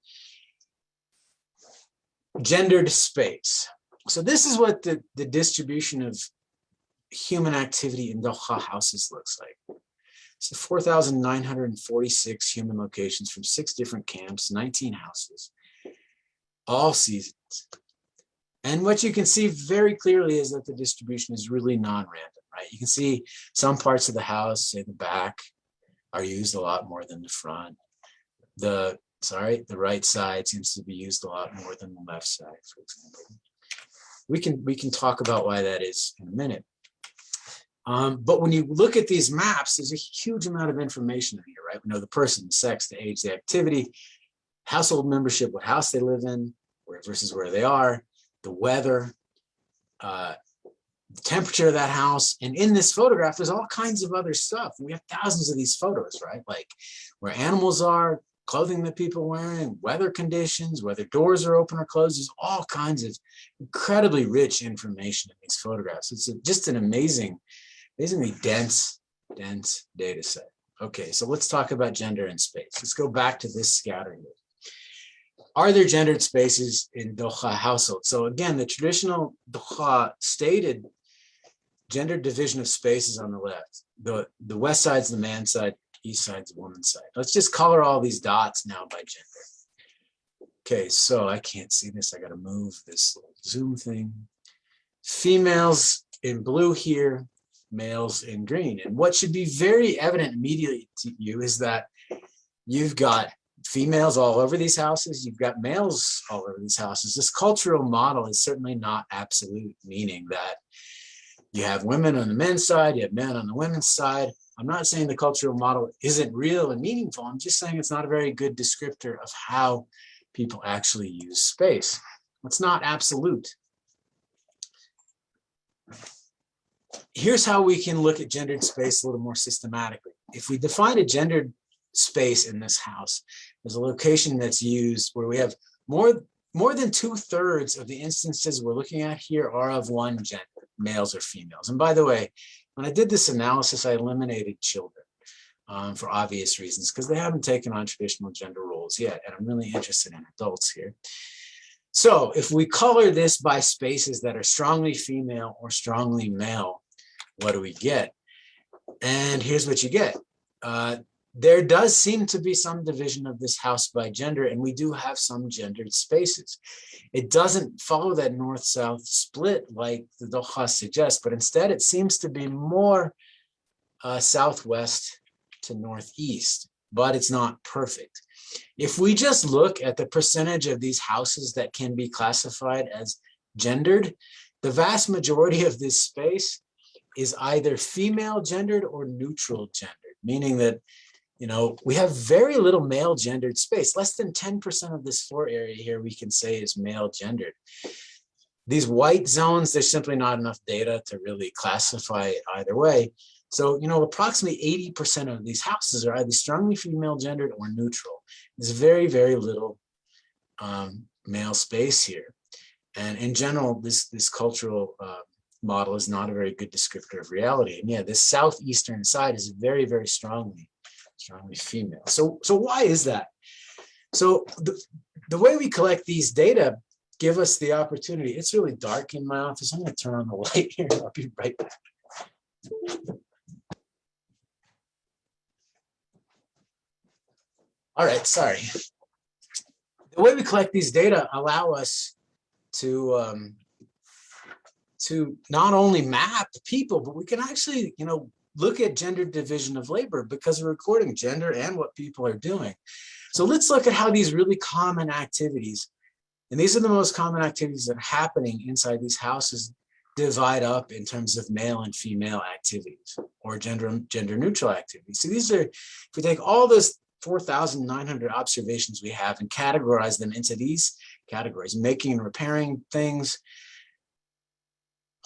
Gendered space. So this is what the distribution of human activity in Doha houses looks like. So 4,946 human locations from 6 different camps, 19 houses, all seasons. And what you can see very clearly is that the distribution is really non-random, right? You can see some parts of the house, say the back, are used a lot more than the front. The right side seems to be used a lot more than the left side, for example. We can talk about why that is in a minute. But when you look at these maps, there's a huge amount of information in here, right? We know the person, the sex, the age, the activity, household membership, what house they live in, versus where they are, the weather, the temperature of that house. And in this photograph, there's all kinds of other stuff. We have thousands of these photos, right? Like where animals are, clothing that people are wearing, weather conditions, whether doors are open or closed. There's all kinds of incredibly rich information in these photographs. It's just an amazingly dense data set. Okay, so let's talk about gender and space. Let's go back to this scatter here. Are there gendered spaces in Doha households? So again, the traditional Doha stated gendered division of spaces on the left. The west side's the man side, east side's the woman's side. Let's just color all these dots now by gender. Okay, so I can't see this. I got to move this little zoom thing. Females in blue here, males in green. And what should be very evident immediately to you is that you've got females all over these houses, you've got males all over these houses. This cultural model is certainly not absolute, meaning that you have women on the men's side, you have men on the women's side. I'm not saying the cultural model isn't real and meaningful. I'm just saying it's not a very good descriptor of how people actually use space. It's not absolute. Here's how we can look at gendered space a little more systematically. If we define a gendered space in this house, there's a location that's used where we have more than 2/3 of the instances we're looking at here are of one gender, males or females. And by the way, when I did this analysis, I eliminated children for obvious reasons, because they haven't taken on traditional gender roles yet. And I'm really interested in adults here. So if we color this by spaces that are strongly female or strongly male, what do we get? And here's what you get. There does seem to be some division of this house by gender, and we do have some gendered spaces. It doesn't follow that north-south split like the Doha suggests, but instead it seems to be more southwest to northeast, but it's not perfect. If we just look at the percentage of these houses that can be classified as gendered, the vast majority of this space is either female gendered or neutral gendered, meaning that we have very little male gendered space. Less than 10% of this floor area here we can say is male gendered. These white zones, there's simply not enough data to really classify it either way. So, approximately 80% of these houses are either strongly female gendered or neutral. There's very, very little male space here. And in general, this cultural model is not a very good descriptor of reality. And yeah, this southeastern side is very, very strongly female. So why is that? So the way we collect these data give us the opportunity. It's really dark in my office. I'm going to turn on the light here. I'll be right back. All right, sorry. The way we collect these data allow us to not only map people, but we can actually, look at gender division of labor, because we're recording gender and what people are doing. So let's look at how these really common activities, and these are the most common activities that are happening inside these houses, divide up in terms of male and female activities or gender neutral activities. So these are, if we take all those 4,900 observations we have and categorize them into these categories: making and repairing things,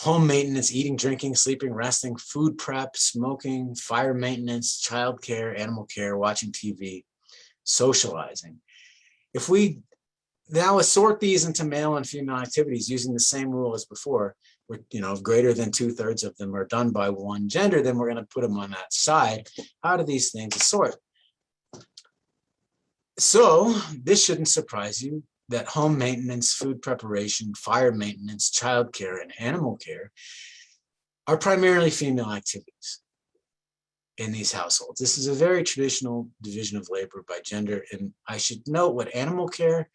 home maintenance, eating, drinking, sleeping, resting, food prep, smoking, fire maintenance, childcare, animal care, watching TV, socializing. If we now assort these into male and female activities using the same rule as before, where greater than 2/3 of them are done by one gender, then we're going to put them on that side. How do these things assort? So this shouldn't surprise you that home maintenance, food preparation, fire maintenance, childcare, and animal care are primarily female activities. in these households. This is a very traditional division of labor by gender. And I should note what animal care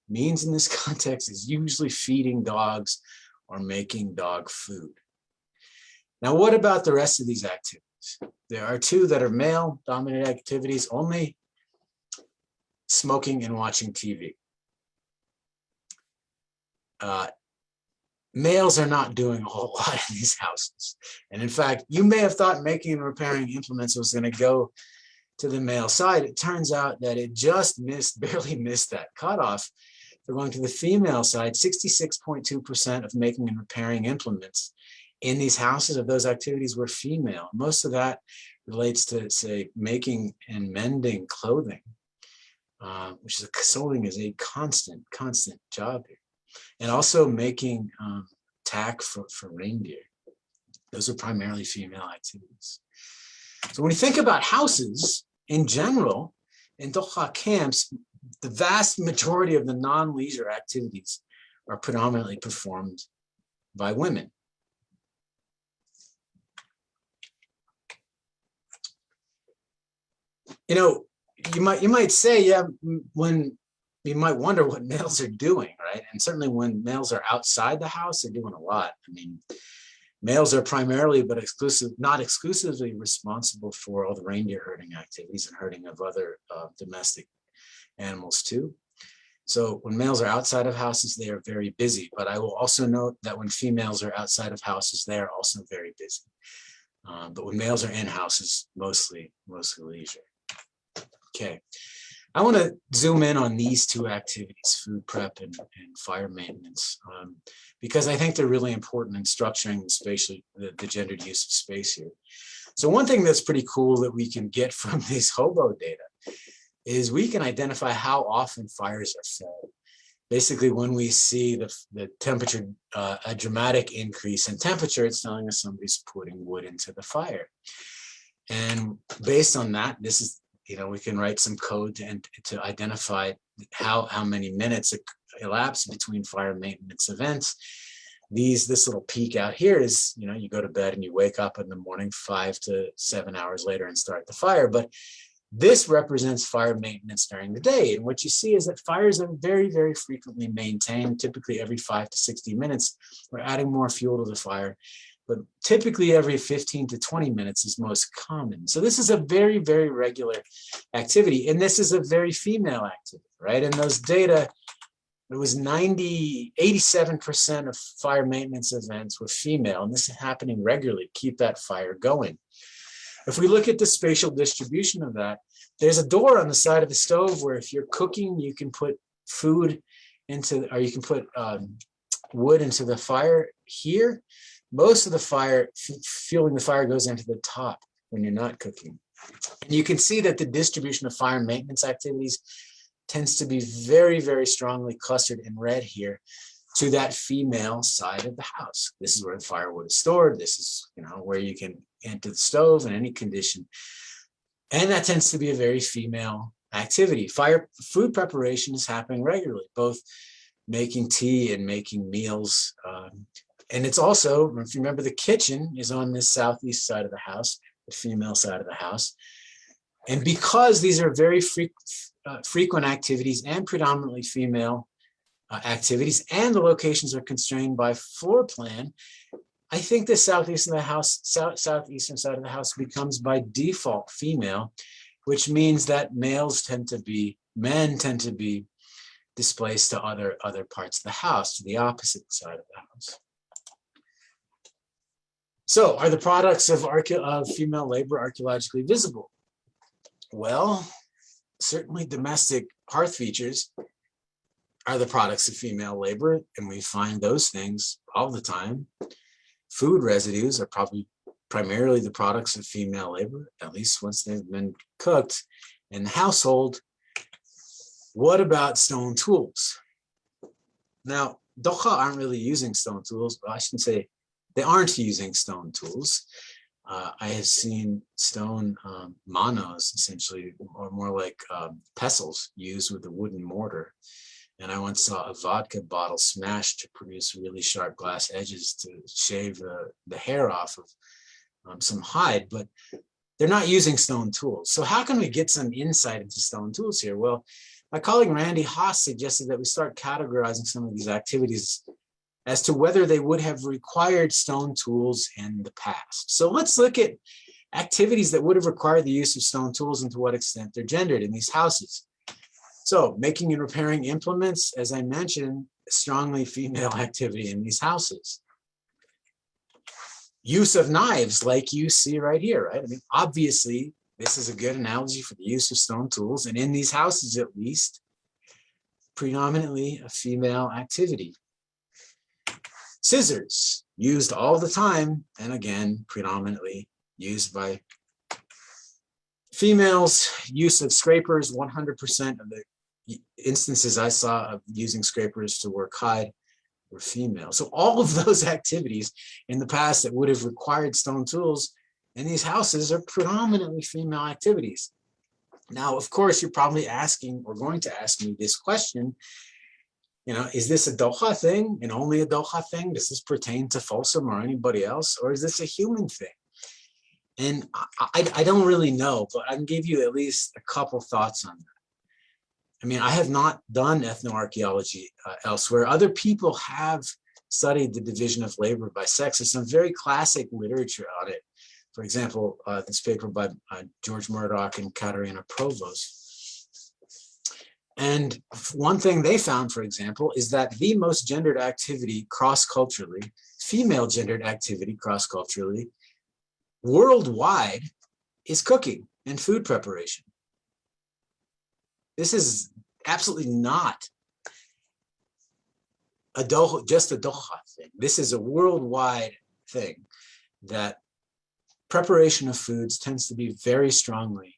means in this context is usually feeding dogs or making dog food. Now, what about the rest of these activities? There are two that are male-dominated activities, only smoking and watching TV. Males are not doing a whole lot in these houses. And in fact, you may have thought making and repairing implements was going to go to the male side. It turns out that it just barely missed that cutoff. For going to the female side, 66.2% of making and repairing implements in these houses of those activities were female. Most of that relates to, say, making and mending clothing, which is sewing is a constant job here. And also making tack for reindeer. Those are primarily female activities. So when you think about houses in general, in Doha camps, the vast majority of the non-leisure activities are predominantly performed by women. You know, you might say, yeah, when you might wonder what males are doing, right? And certainly when males are outside the house, they're doing a lot. I mean, males are primarily, but not exclusively responsible for all the reindeer herding activities and herding of other domestic animals too. So when males are outside of houses, they are very busy. But I will also note that when females are outside of houses, they are also very busy. But when males are in houses, mostly leisure. Okay. I want to zoom in on these two activities, food prep and fire maintenance, because I think they're really important in structuring the gendered use of space here. So one thing that's pretty cool that we can get from these hobo data is we can identify how often fires are fed. Basically, when we see the temperature, a dramatic increase in temperature, it's telling us somebody's putting wood into the fire. And based on that, this is, you know, we can write some code to identify how many minutes elapse between fire maintenance events. This little peak out here is, you know, you go to bed and you wake up in the morning 5 to 7 hours later and start the fire. But this represents fire maintenance during the day. And what you see is that fires are very, very frequently maintained, typically every 5 to 60 minutes. We're adding more fuel to the fire, but typically every 15 to 20 minutes is most common. So this is a very, very regular activity. And this is a very female activity, right? And those data, it was 87% of fire maintenance events were female, and this is happening regularly to keep that fire going. If we look at the spatial distribution of that, there's a door on the side of the stove where if you're cooking, you can put food into, or you can put wood into the fire here. Most of the fire, fueling the fire goes into the top when you're not cooking. And you can see that the distribution of fire maintenance activities tends to be very, very strongly clustered in red here to that female side of the house. This is where the firewood is stored. This is, you know, where you can enter the stove in any condition. And that tends to be a very female activity. Food preparation is happening regularly, both making tea and making meals. And it's also, if you remember, the kitchen is on this southeast side of the house, the female side of the house. And because these are very frequent activities and predominantly female activities, and the locations are constrained by floor plan, I think the southeastern side of the house becomes by default female, which means that men tend to be displaced to other parts of the house, to the opposite side of the house. So are the products of female labor archaeologically visible? Well, certainly domestic hearth features are the products of female labor, and we find those things all the time. Food residues are probably primarily the products of female labor, at least once they've been cooked in the household. What about stone tools? Now, Doha aren't really using stone tools, but I shouldn't say they aren't using stone tools. I have seen stone manos, essentially, or more like pestles, used with a wooden mortar. And I once saw a vodka bottle smashed to produce really sharp glass edges to shave the hair off of some hide. But they're not using stone tools. So how can we get some insight into stone tools here? Well, my colleague Randy Haas suggested that we start categorizing some of these activities as to whether they would have required stone tools in the past. So let's look at activities that would have required the use of stone tools and to what extent they're gendered in these houses. So making and repairing implements, as I mentioned, strongly female activity in these houses. Use of knives, like you see right here, right? I mean, obviously, this is a good analogy for the use of stone tools, and in these houses, at least, predominantly a female activity. Scissors, used all the time, and again, predominantly used by females. Use of scrapers, 100% of the instances I saw of using scrapers to work hide were female. So all of those activities in the past that would have required stone tools in these houses are predominantly female activities. Now, of course, you're probably asking or going to ask me this question, you know, is this a Doha thing and only a Doha thing? Does this pertain to Folsom or anybody else? Or is this a human thing? And I don't really know, but I can give you at least a couple thoughts on that. I mean, I have not done ethnoarchaeology elsewhere. Other people have studied the division of labor by sex. There's some very classic literature on it. For example, this paper by George Murdoch and Katerina Provost. And one thing they found, for example, is that the most gendered activity cross-culturally, female gendered activity cross-culturally, worldwide, is cooking and food preparation. This is absolutely not a Doha, just a Doha thing. This is a worldwide thing, that preparation of foods tends to be very strongly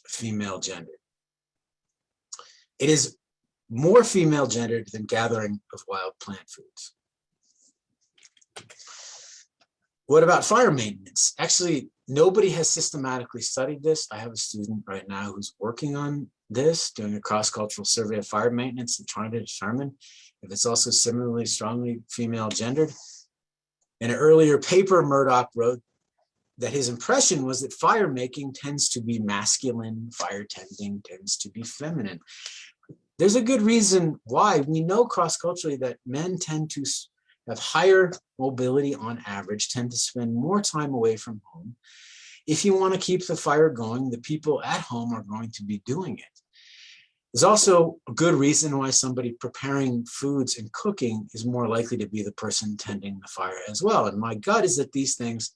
female gendered. It is more female gendered than gathering of wild plant foods. What about fire maintenance? Actually, nobody has systematically studied this. I have a student right now who's working on this, doing a cross-cultural survey of fire maintenance and trying to determine if it's also similarly strongly female gendered. In an earlier paper, Murdoch wrote that his impression was that fire making tends to be masculine, fire tending tends to be feminine. There's a good reason why. We know cross-culturally that men tend to have higher mobility on average, tend to spend more time away from home. If you want to keep the fire going, the people at home are going to be doing it. There's also a good reason why somebody preparing foods and cooking is more likely to be the person tending the fire as well. And my gut is that these things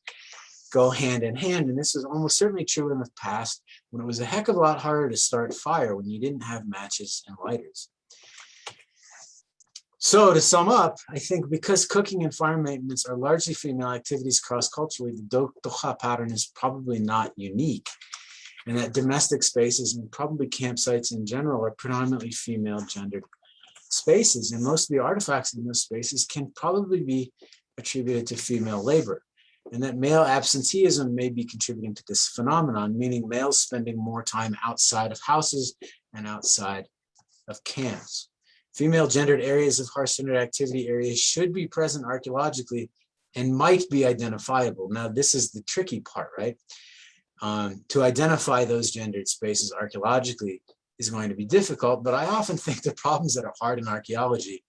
go hand in hand. And this is almost certainly true in the past, when it was a heck of a lot harder to start fire when you didn't have matches and lighters. So to sum up, I think because cooking and fire maintenance are largely female activities cross-culturally, the Doha pattern is probably not unique, and that domestic spaces and probably campsites in general are predominantly female gendered spaces, and most of the artifacts in those spaces can probably be attributed to female labor, and that male absenteeism may be contributing to this phenomenon, meaning males spending more time outside of houses and outside of camps. Female gendered areas of harsh-centered activity areas should be present archaeologically and might be identifiable. Now, this is the tricky part, right? To identify those gendered spaces archaeologically is going to be difficult, but I often think the problems that are hard in archaeology,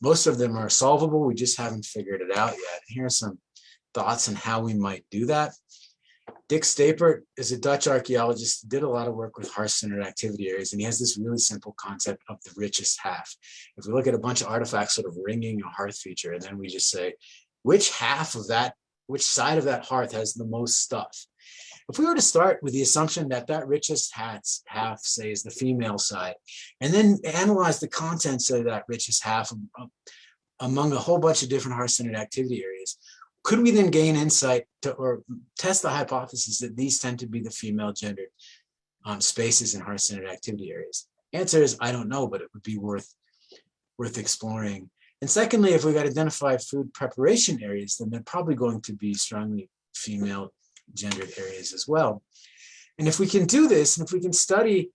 most of them are solvable. We just haven't figured it out yet. Here are some thoughts on how we might do that. Dick Stapert is a Dutch archaeologist who did a lot of work with harsh-centered activity areas, and he has this really simple concept of the richest half. If we look at a bunch of artifacts sort of ringing a hearth feature, and then we just say, which half of that, which side of that hearth has the most stuff? If we were to start with the assumption that that richest half, say, is the female side, and then analyze the contents of that richest half among a whole bunch of different harsh-centered activity areas, could we then gain insight to, or test the hypothesis that these tend to be the female gendered spaces in harsh-centered activity areas? Answer is, I don't know, but it would be worth exploring. And secondly, if we got identified food preparation areas, then they're probably going to be strongly female gendered areas as well. And if we can do this, and if we can study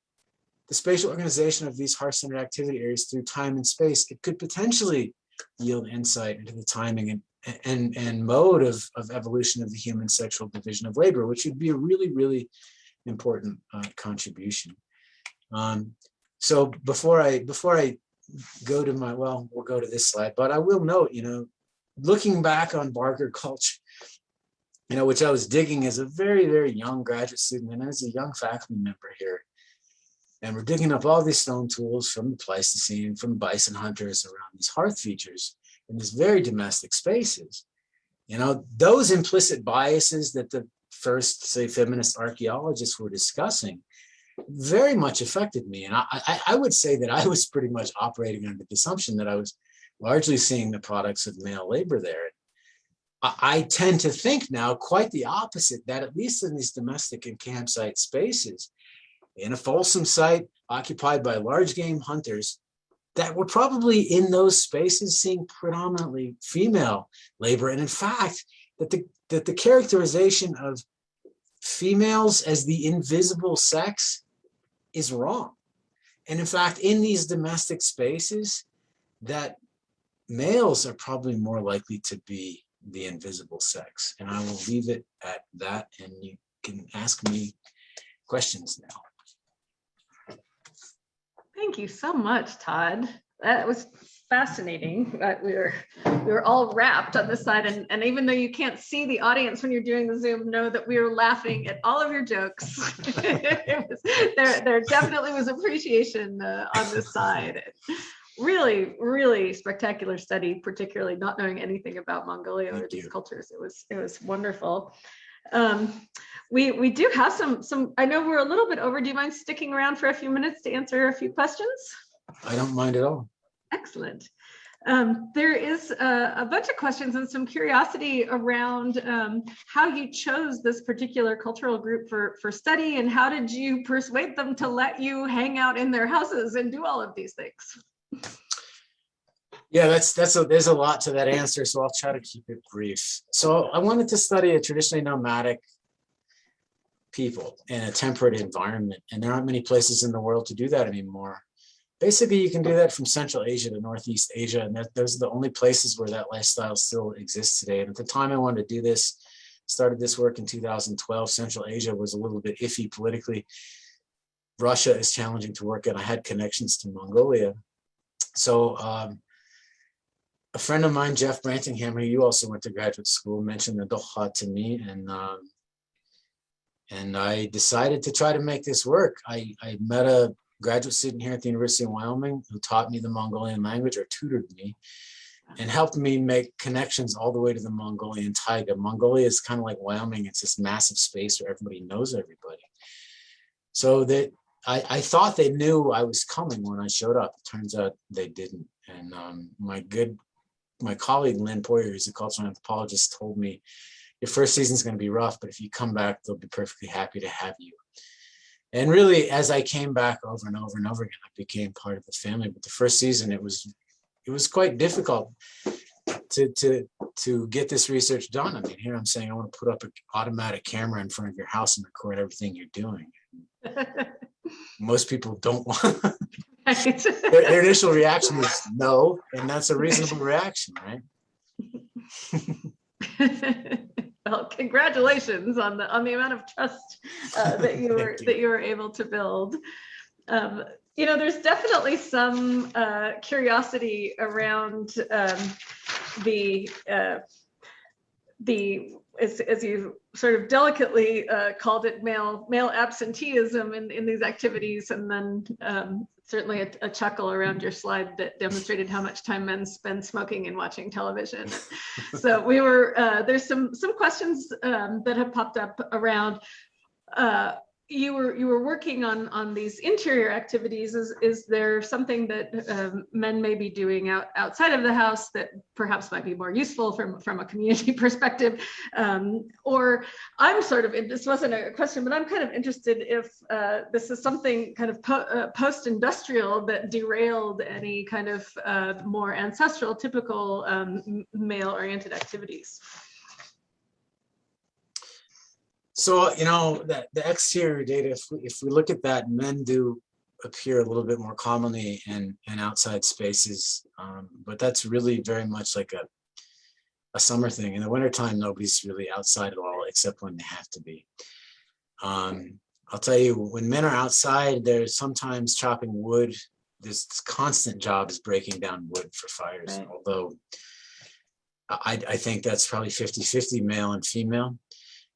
the spatial organization of these harsh-centered activity areas through time and space, it could potentially yield insight into the timing and mode of evolution of the human sexual division of labor, which would be a really, really important contribution. So before I go to we'll go to this slide, but I will note, looking back on Barger Gulch, which I was digging as a very, very young graduate student and as a young faculty member here. And we're digging up all these stone tools from the Pleistocene, from bison hunters around these hearth features in these very domestic spaces. Those implicit biases that the first, say, feminist archaeologists were discussing very much affected me. And I would say that I was pretty much operating under the assumption that I was largely seeing the products of male labor there. I tend to think now quite the opposite, that at least in these domestic and campsite spaces, in a Folsom site occupied by large game hunters, that we're probably in those spaces seeing predominantly female labor. And in fact, that the characterization of females as the invisible sex is wrong. And in fact, in these domestic spaces, that males are probably more likely to be the invisible sex. And I will leave it at that, and you can ask me questions now. Thank you so much, Todd. That was fascinating. We were all wrapped on this side, and even though you can't see the audience when you're doing the Zoom, know that we were laughing at all of your jokes. There definitely was appreciation on this side. Really, really spectacular study, particularly not knowing anything about Mongolia or these cultures. It was wonderful. We do have some, I know we're a little bit over. Do you mind sticking around for a few minutes to answer a few questions? I don't mind at all. Excellent. There is a bunch of questions and some curiosity around how you chose this particular cultural group for study, and how did you persuade them to let you hang out in their houses and do all of these things? Yeah, there's a lot to that answer, so I'll try to keep it brief. So I wanted to study a traditionally nomadic people in a temperate environment, and there aren't many places in the world to do that anymore. Basically, you can do that from Central Asia to Northeast Asia, and those are the only places where that lifestyle still exists today. And at the time I wanted to do this, started this work in 2012, Central Asia was a little bit iffy politically. Russia is challenging to work in. I had connections to Mongolia. So a friend of mine, Jeff Brantingham, who you also went to graduate school, mentioned the Doha to me, and I decided to try to make this work. I met a graduate student here at the University of Wyoming who taught me the Mongolian language, or tutored me, and helped me make connections all the way to the Mongolian taiga. Mongolia is kind of like Wyoming. It's this massive space where everybody knows everybody. So that I thought they knew I was coming when I showed up. It turns out they didn't. And my colleague, Lynn Poyer, who's a cultural anthropologist, told me, your first season is going to be rough, but if you come back, they'll be perfectly happy to have you. And really, as I came back over and over and over again, I became part of the family. But the first season, it was quite difficult to get this research done. I mean, here I'm saying I want to put up an automatic camera in front of your house and record everything you're doing. Most people don't want. Their initial reaction is no, and that's a reasonable reaction, right? Well, congratulations on the amount of trust that you were able to build. There's definitely some curiosity around as you sort of delicately called it, male absenteeism in these activities, and then certainly a chuckle around your slide that demonstrated how much time men spend smoking and watching television. So there's some questions that have popped up around. You were working on these interior activities. Is there something that men may be doing outside of the house that perhaps might be more useful from a community perspective? Or I'm sort of, this wasn't a question, but I'm kind of interested if this is something kind of post-industrial that derailed any kind of more ancestral, typical male-oriented activities. So, the exterior data, if we look at that, men do appear a little bit more commonly in outside spaces, but that's really very much like a summer thing. In the wintertime, nobody's really outside at all, except when they have to be. I'll tell you, when men are outside, they're sometimes chopping wood. This constant job is breaking down wood for fires, Right. although I think that's probably 50-50 male and female.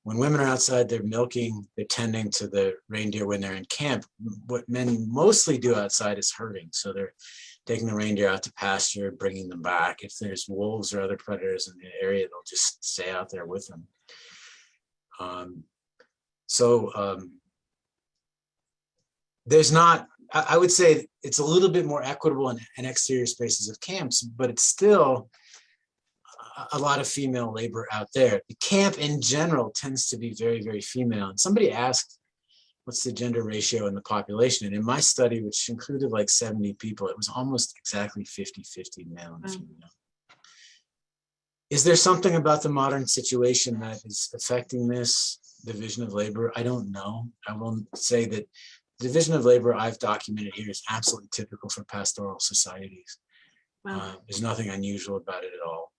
When women are outside, they're milking, they're tending to the reindeer when they're in camp. What men mostly do outside is herding. So they're taking the reindeer out to pasture, bringing them back. If there's wolves or other predators in the area, they'll just stay out there with them. There's not, I would say it's a little bit more equitable in exterior spaces of camps, but it's still a lot of female labor out there. The camp in general tends to be very, very female. And somebody asked, what's the gender ratio in the population? And in my study, which included like 70 people, it was almost exactly 50-50 male and female. Is there something about the modern situation that is affecting this division of labor? I don't know. I will say that the division of labor I've documented here is absolutely typical for pastoral societies. Wow. There's nothing unusual about it at all.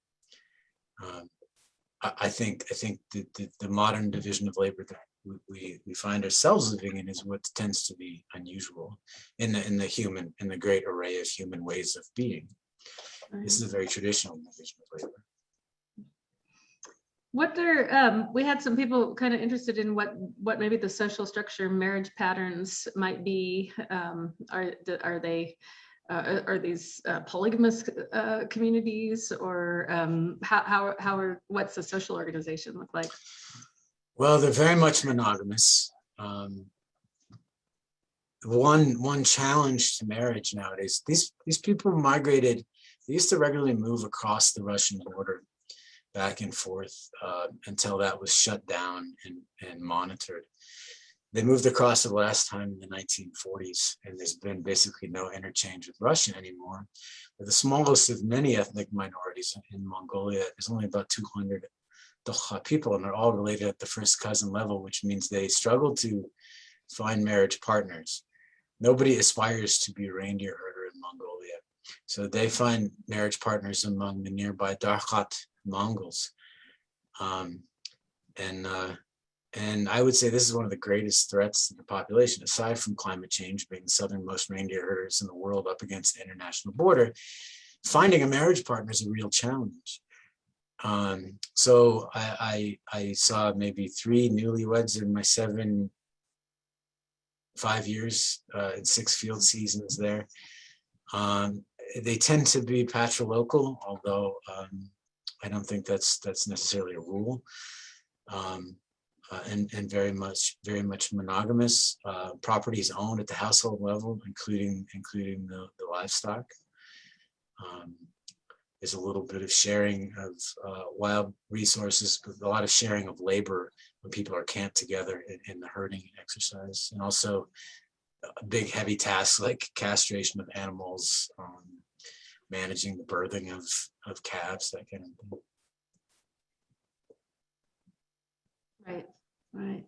I think the modern division of labor that we find ourselves living in is what tends to be unusual in the great array of human ways of being. This is a very traditional division of labor. We had some people kind of interested in what maybe the social structure marriage patterns might be. Are these polygamous communities, or what's the social organization look like? Well, they're very much monogamous. One challenge to marriage nowadays, these people migrated. They used to regularly move across the Russian border back and forth until that was shut down and monitored. They moved across the last time in the 1940s, and there's been basically no interchange with Russia anymore. But the smallest of many ethnic minorities in Mongolia is only about 200 Dukha people, and they're all related at the first cousin level, which means they struggle to find marriage partners. Nobody aspires to be a reindeer herder in Mongolia. So they find marriage partners among the nearby Darkhat Mongols. And I would say this is one of the greatest threats to the population, aside from climate change being the southernmost reindeer herders in the world up against the international border. Finding a marriage partner is a real challenge. So I saw maybe 3 newlyweds in my 5 years in 6 field seasons there. They tend to be patrilocal, although I don't think that's necessarily a rule. And very much monogamous. Property is owned at the household level, including the livestock. There's a little bit of sharing of wild resources, but a lot of sharing of labor when people are camped together in the herding exercise, and also big heavy tasks like castration of animals, managing the birthing of calves, that kind of thing. Right.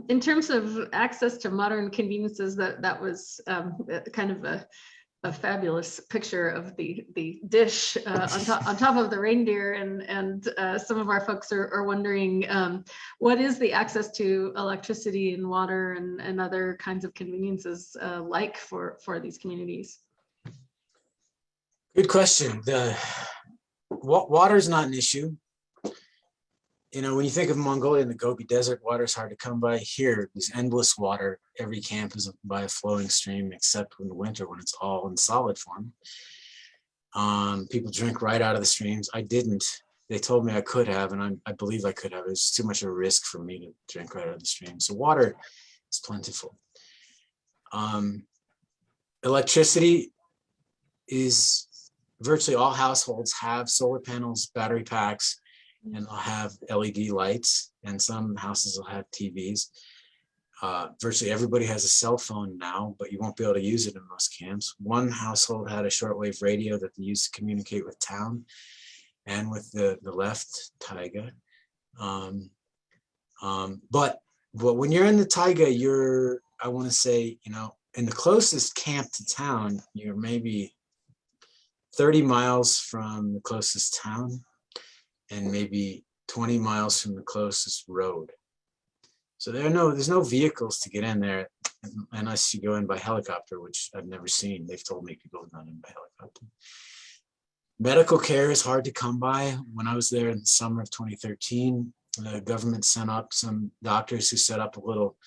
In terms of access to modern conveniences, that was kind of a fabulous picture of the dish on top of the reindeer, and some of our folks are wondering what is the access to electricity and water and other kinds of conveniences like for these communities? Good question. The water is not an issue. You know, when you think of Mongolia and the Gobi Desert, water is hard to come by. Here, there's endless water. Every camp is by a flowing stream, except in the winter when it's all in solid form. People drink right out of the streams. I didn't. They told me I could have, and I believe I could have. It's too much of a risk for me to drink right out of the stream. So water is plentiful. Electricity is virtually all households have solar panels, battery packs, and they'll have LED lights, and some houses will have TVs. Virtually everybody has a cell phone now, but you won't be able to use it in most camps. One household had a shortwave radio that they used to communicate with town and with the left taiga. But when you're in the taiga, I want to say, you know, in the closest camp to town, you're maybe 30 miles from the closest town. and maybe 20 miles from the closest road. So there's no vehicles to get in there unless you go in by helicopter, which I've never seen. They've told me people have gone in by helicopter. Medical care is hard to come by. When I was there in the summer of 2013, the government sent up some doctors who set up a little,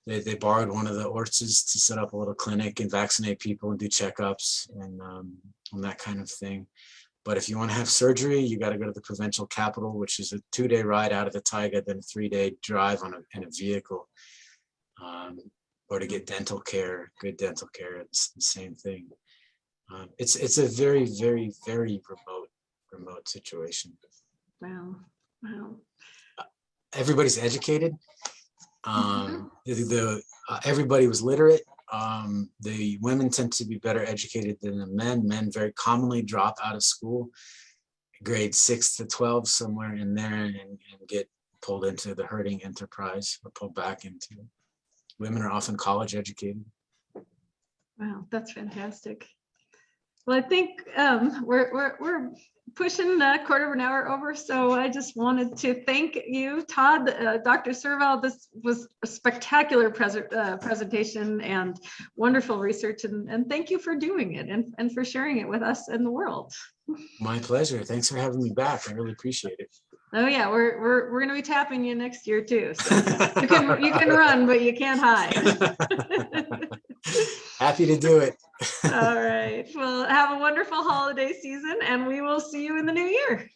they borrowed one of the horses to set up a little clinic and vaccinate people and do checkups and that kind of thing. But if you want to have surgery, you got to go to the provincial capital, which is a 2-day ride out of the taiga, then a 3-day drive in a vehicle, or to get dental care, good dental care. It's the same thing. It's a very, very, very remote situation. Wow. Everybody's educated. Everybody was literate. The women tend to be better educated than the men. Men very commonly drop out of school, grade 6 to 12, somewhere in there, and get pulled into the herding enterprise or pulled back into it. Women are often college educated. Wow, that's fantastic. Well, I think we're pushing a quarter of an hour over, so I just wanted to thank you, Todd, Dr. Surovell. This was a spectacular presentation and wonderful research, and thank you for doing it and for sharing it with us and the world. My pleasure. Thanks for having me back. I really appreciate it. Oh yeah, we're going to be tapping you next year too. So you can run, but you can't hide. Happy to do it. All right. Well, have a wonderful holiday season, and we will see you in the new year.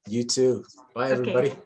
You too. Bye, everybody. Okay.